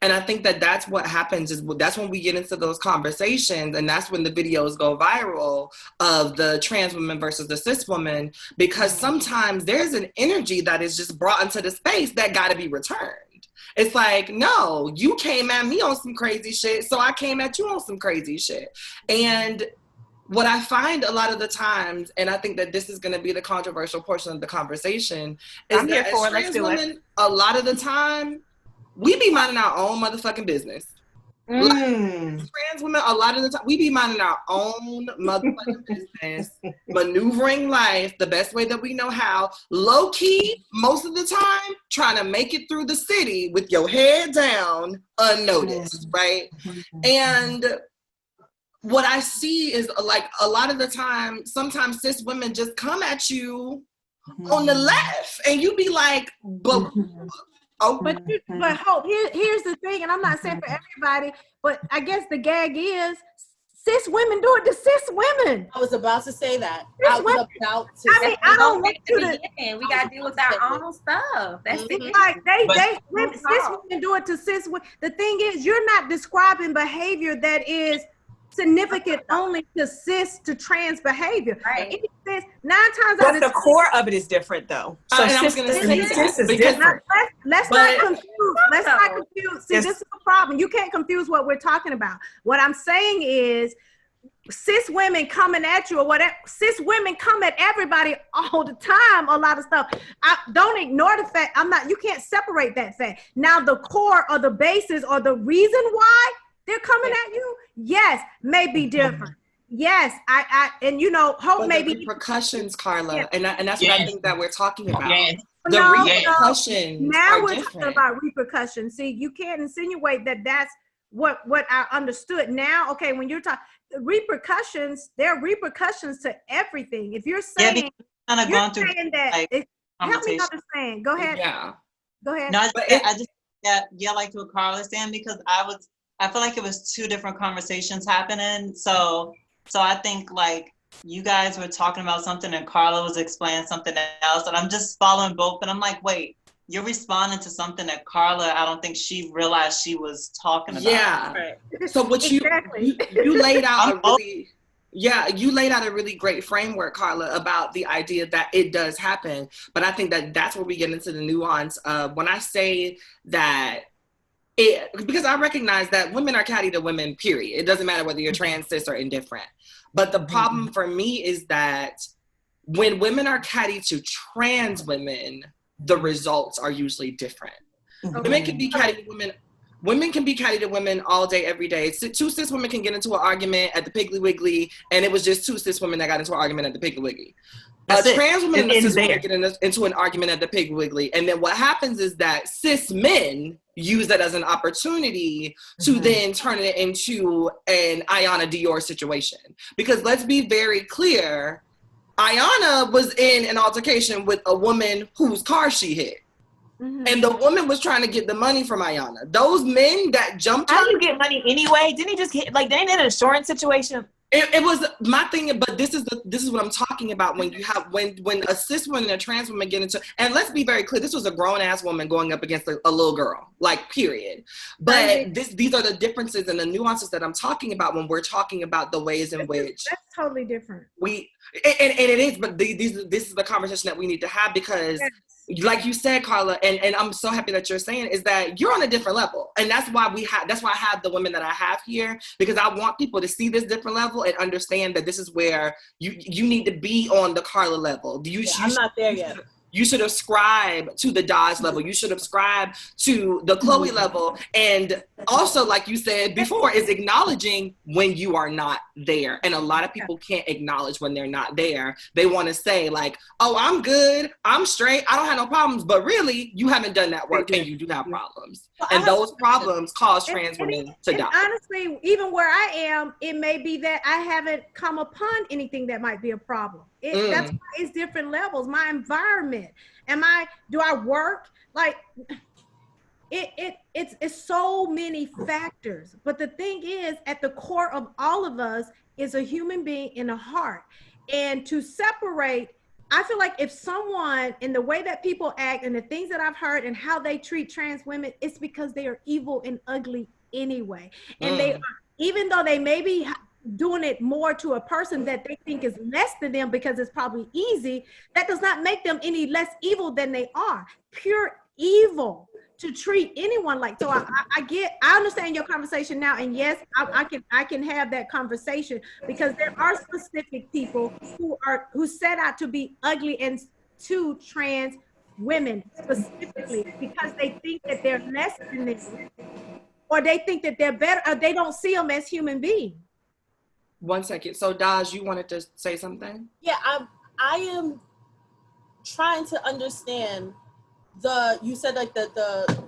And I think that's what happens that's when we get into those conversations, and that's when the videos go viral of the trans woman versus the cis woman, because sometimes there's an energy that is just brought into the space that got to be returned. It's like, no, you came at me on some crazy shit, so I came at you on some crazy shit. And what I find a lot of the times, and I think that this is going to be the controversial portion of the conversation, is that as trans women, a lot of the time, we be minding our own motherfucking business. Trans women, a lot of the time, we be minding our own motherfucking business, maneuvering life the best way that we know how, low key, most of the time, trying to make it through the city with your head down, unnoticed, right? And what I see is, like, a lot of the time, sometimes cis women just come at you on the left, and you be like, but Hope, here's the thing, and I'm not saying for everybody, but I guess the gag is cis women do it to cis women. I was about to say that. I don't want you to. We gotta deal with our own stuff. That's it. Like cis women do it to cis women. The thing is, you're not describing behavior that is significant only to cis to trans behavior. Right. It says 9 times but out of the core of it is different, though. So cis is different. Let's not confuse. Let's not confuse. See, this is the problem. You can't confuse what we're talking about. What I'm saying is, cis women coming at you or whatever. Cis women come at everybody all the time. A lot of stuff. Don't ignore the fact. You can't separate that fact. Now, the core or the basis or the reason why they're coming at you, yes, may be different. Yes, and Hope maybe repercussions, Carla, and that's what I think that we're talking about. Yes. Repercussions. Now we're talking about repercussions. See, you can't insinuate that that's what I understood. Now, okay, when you're talking repercussions, there are repercussions to everything. If you're saying, you're saying that, like, help me understand. Go ahead. Yeah. Go ahead. No, I just like what Carla is saying, because I feel like it was two different conversations happening. So I think like you guys were talking about something and Carla was explaining something else, and I'm just following both, and I'm like, wait, you're responding to something that Carla, I don't think she realized she was talking about. Yeah. Right. So what you laid out you laid out a really great framework, Carla, about the idea that it does happen. But I think that that's where we get into the nuance of when I say that because I recognize that women are catty to women, period. It doesn't matter whether you're trans, cis, or indifferent. But the problem for me is that when women are catty to trans women, the results are usually different. Women can be catty to women. Women can be catty to women all day, every day. Two cis women can get into an argument at the Piggly Wiggly, and it was just two cis women that got into an argument at the Piggly Wiggly. Trans women and a cis woman get into an argument at the Piggly Wiggly, and then what happens is that cis men use that as an opportunity to then turn it into an Ayana Dior situation. Because let's be very clear, Ayana was in an altercation with a woman whose car she hit. And the woman was trying to get the money from Ayana. Those men that jumped her. How do you get money anyway? Didn't he just get, like, they ain't in an insurance situation? It was my thing, but this is what I'm talking about when you have when a cis woman and a trans woman get into, and let's be very clear, this was a grown ass woman going up against a little girl, like, period. But these are the differences and the nuances that I'm talking about when we're talking about the ways in which that's totally different. And it is, but this is the conversation that we need to have, because like you said, Carla, and I'm so happy that you're saying, is that you're on a different level. And that's why I have the women that I have here, because I want people to see this different level and understand that this is where you need to be on the Carla level. I'm not there yet. You should ascribe to the Dodge level. You should ascribe to the Chloe level. And also, like you said before, is acknowledging when you are not there. And a lot of people can't acknowledge when they're not there. They want to say like, oh, I'm good, I'm straight, I don't have no problems. But really, you haven't done that work and you do have problems. And those problems cause trans women to die. Honestly, even where I am, it may be that I haven't come upon anything that might be a problem. That's why it's different levels. My environment. Do I work? Like, it's so many factors. But the thing is, at the core of all of us is a human being in a heart. And to separate, I feel like if someone, in the way that people act and the things that I've heard and how they treat trans women, it's because they are evil and ugly anyway. And they, even though they may be doing it more to a person that they think is less than them because it's probably easy, that does not make them any less evil than they are. Pure evil to treat anyone like. So I understand your conversation now, and yes, I can have that conversation, because there are specific people who set out to be ugly and to trans women specifically because they think that they're less than them, or they think that they're better, or they don't see them as human beings. 1 second. So Daj, you wanted to say something? Yeah, I am trying to understand you said like the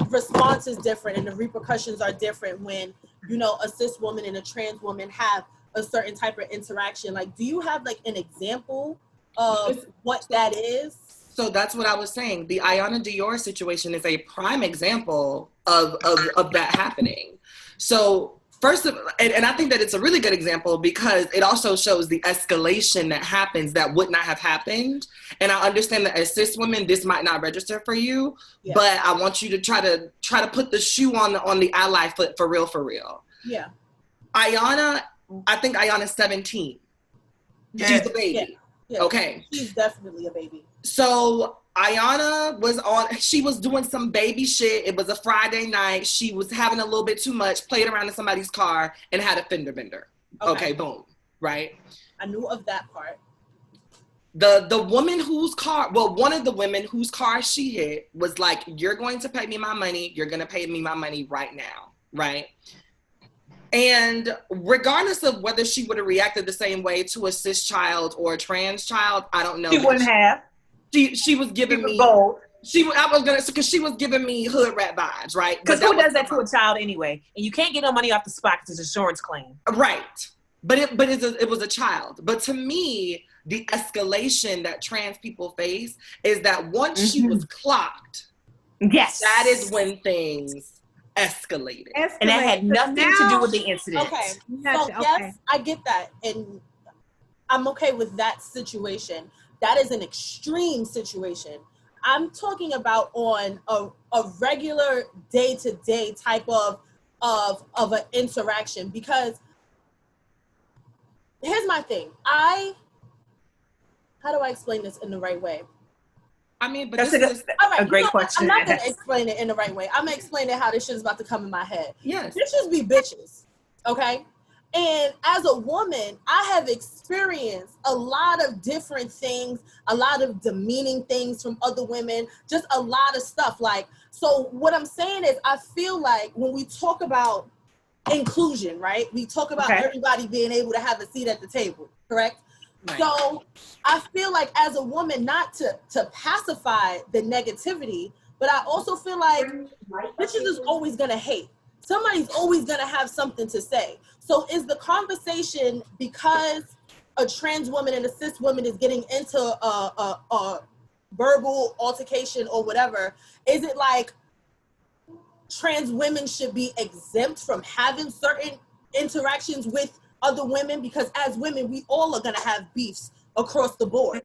response is different and the repercussions are different when, you know, a cis woman and a trans woman have a certain type of interaction. Like, do you have like an example of what that is? So that's what I was saying. The Ayana Dior situation is a prime example of that happening. So first of all, and I think that it's a really good example because it also shows the escalation that happens that would not have happened. And I understand that as cis women, this might not register for you, but I want you to try to put the shoe on the ally foot for real. Yeah. Ayana, I think Ayana's 17. Yes. She's a baby. Yeah. Okay. She's definitely a baby. So Ayana she was doing some baby shit. It was a Friday night. She was having a little bit too much, played around in somebody's car and had a fender bender. Okay, boom, right? I knew of that part. The woman one of the women whose car she hit was like, you're going to pay me my money. You're going to pay me my money right now, right? And regardless of whether she would have reacted the same way to a cis child or a trans child, I don't know. She wouldn't have. She was giving me Because she was giving me hood rat vibes, right? Because who does that to a child anyway? And you can't get no money off the spot because it's an insurance claim. Right. But it was a child. But to me, the escalation that trans people face is that once she was clocked, yes, that is when things escalated. And that had nothing to do with the incident. Okay. So yes, I get that. And I'm okay with that situation. That is an extreme situation. I'm talking about on a regular day-to-day type of an interaction, because here's my thing. How do I explain this in the right way? I mean, but that's a great question. I'm not going to explain it in the right way. I'm going to explain it how this shit is about to come in my head. Yes. Bitches be bitches, okay? And as a woman, I have experienced a lot of different things, a lot of demeaning things from other women, just a lot of stuff. Like, so what I'm saying is, I feel like when we talk about inclusion, right? We talk about everybody being able to have a seat at the table, correct? Right. So I feel like as a woman, not to pacify the negativity, but I also feel like bitches is always gonna hate. Somebody's always gonna have something to say. So is the conversation, because a trans woman and a cis woman is getting into a verbal altercation or whatever, is it like trans women should be exempt from having certain interactions with other women? Because as women, we all are gonna have beefs across the board.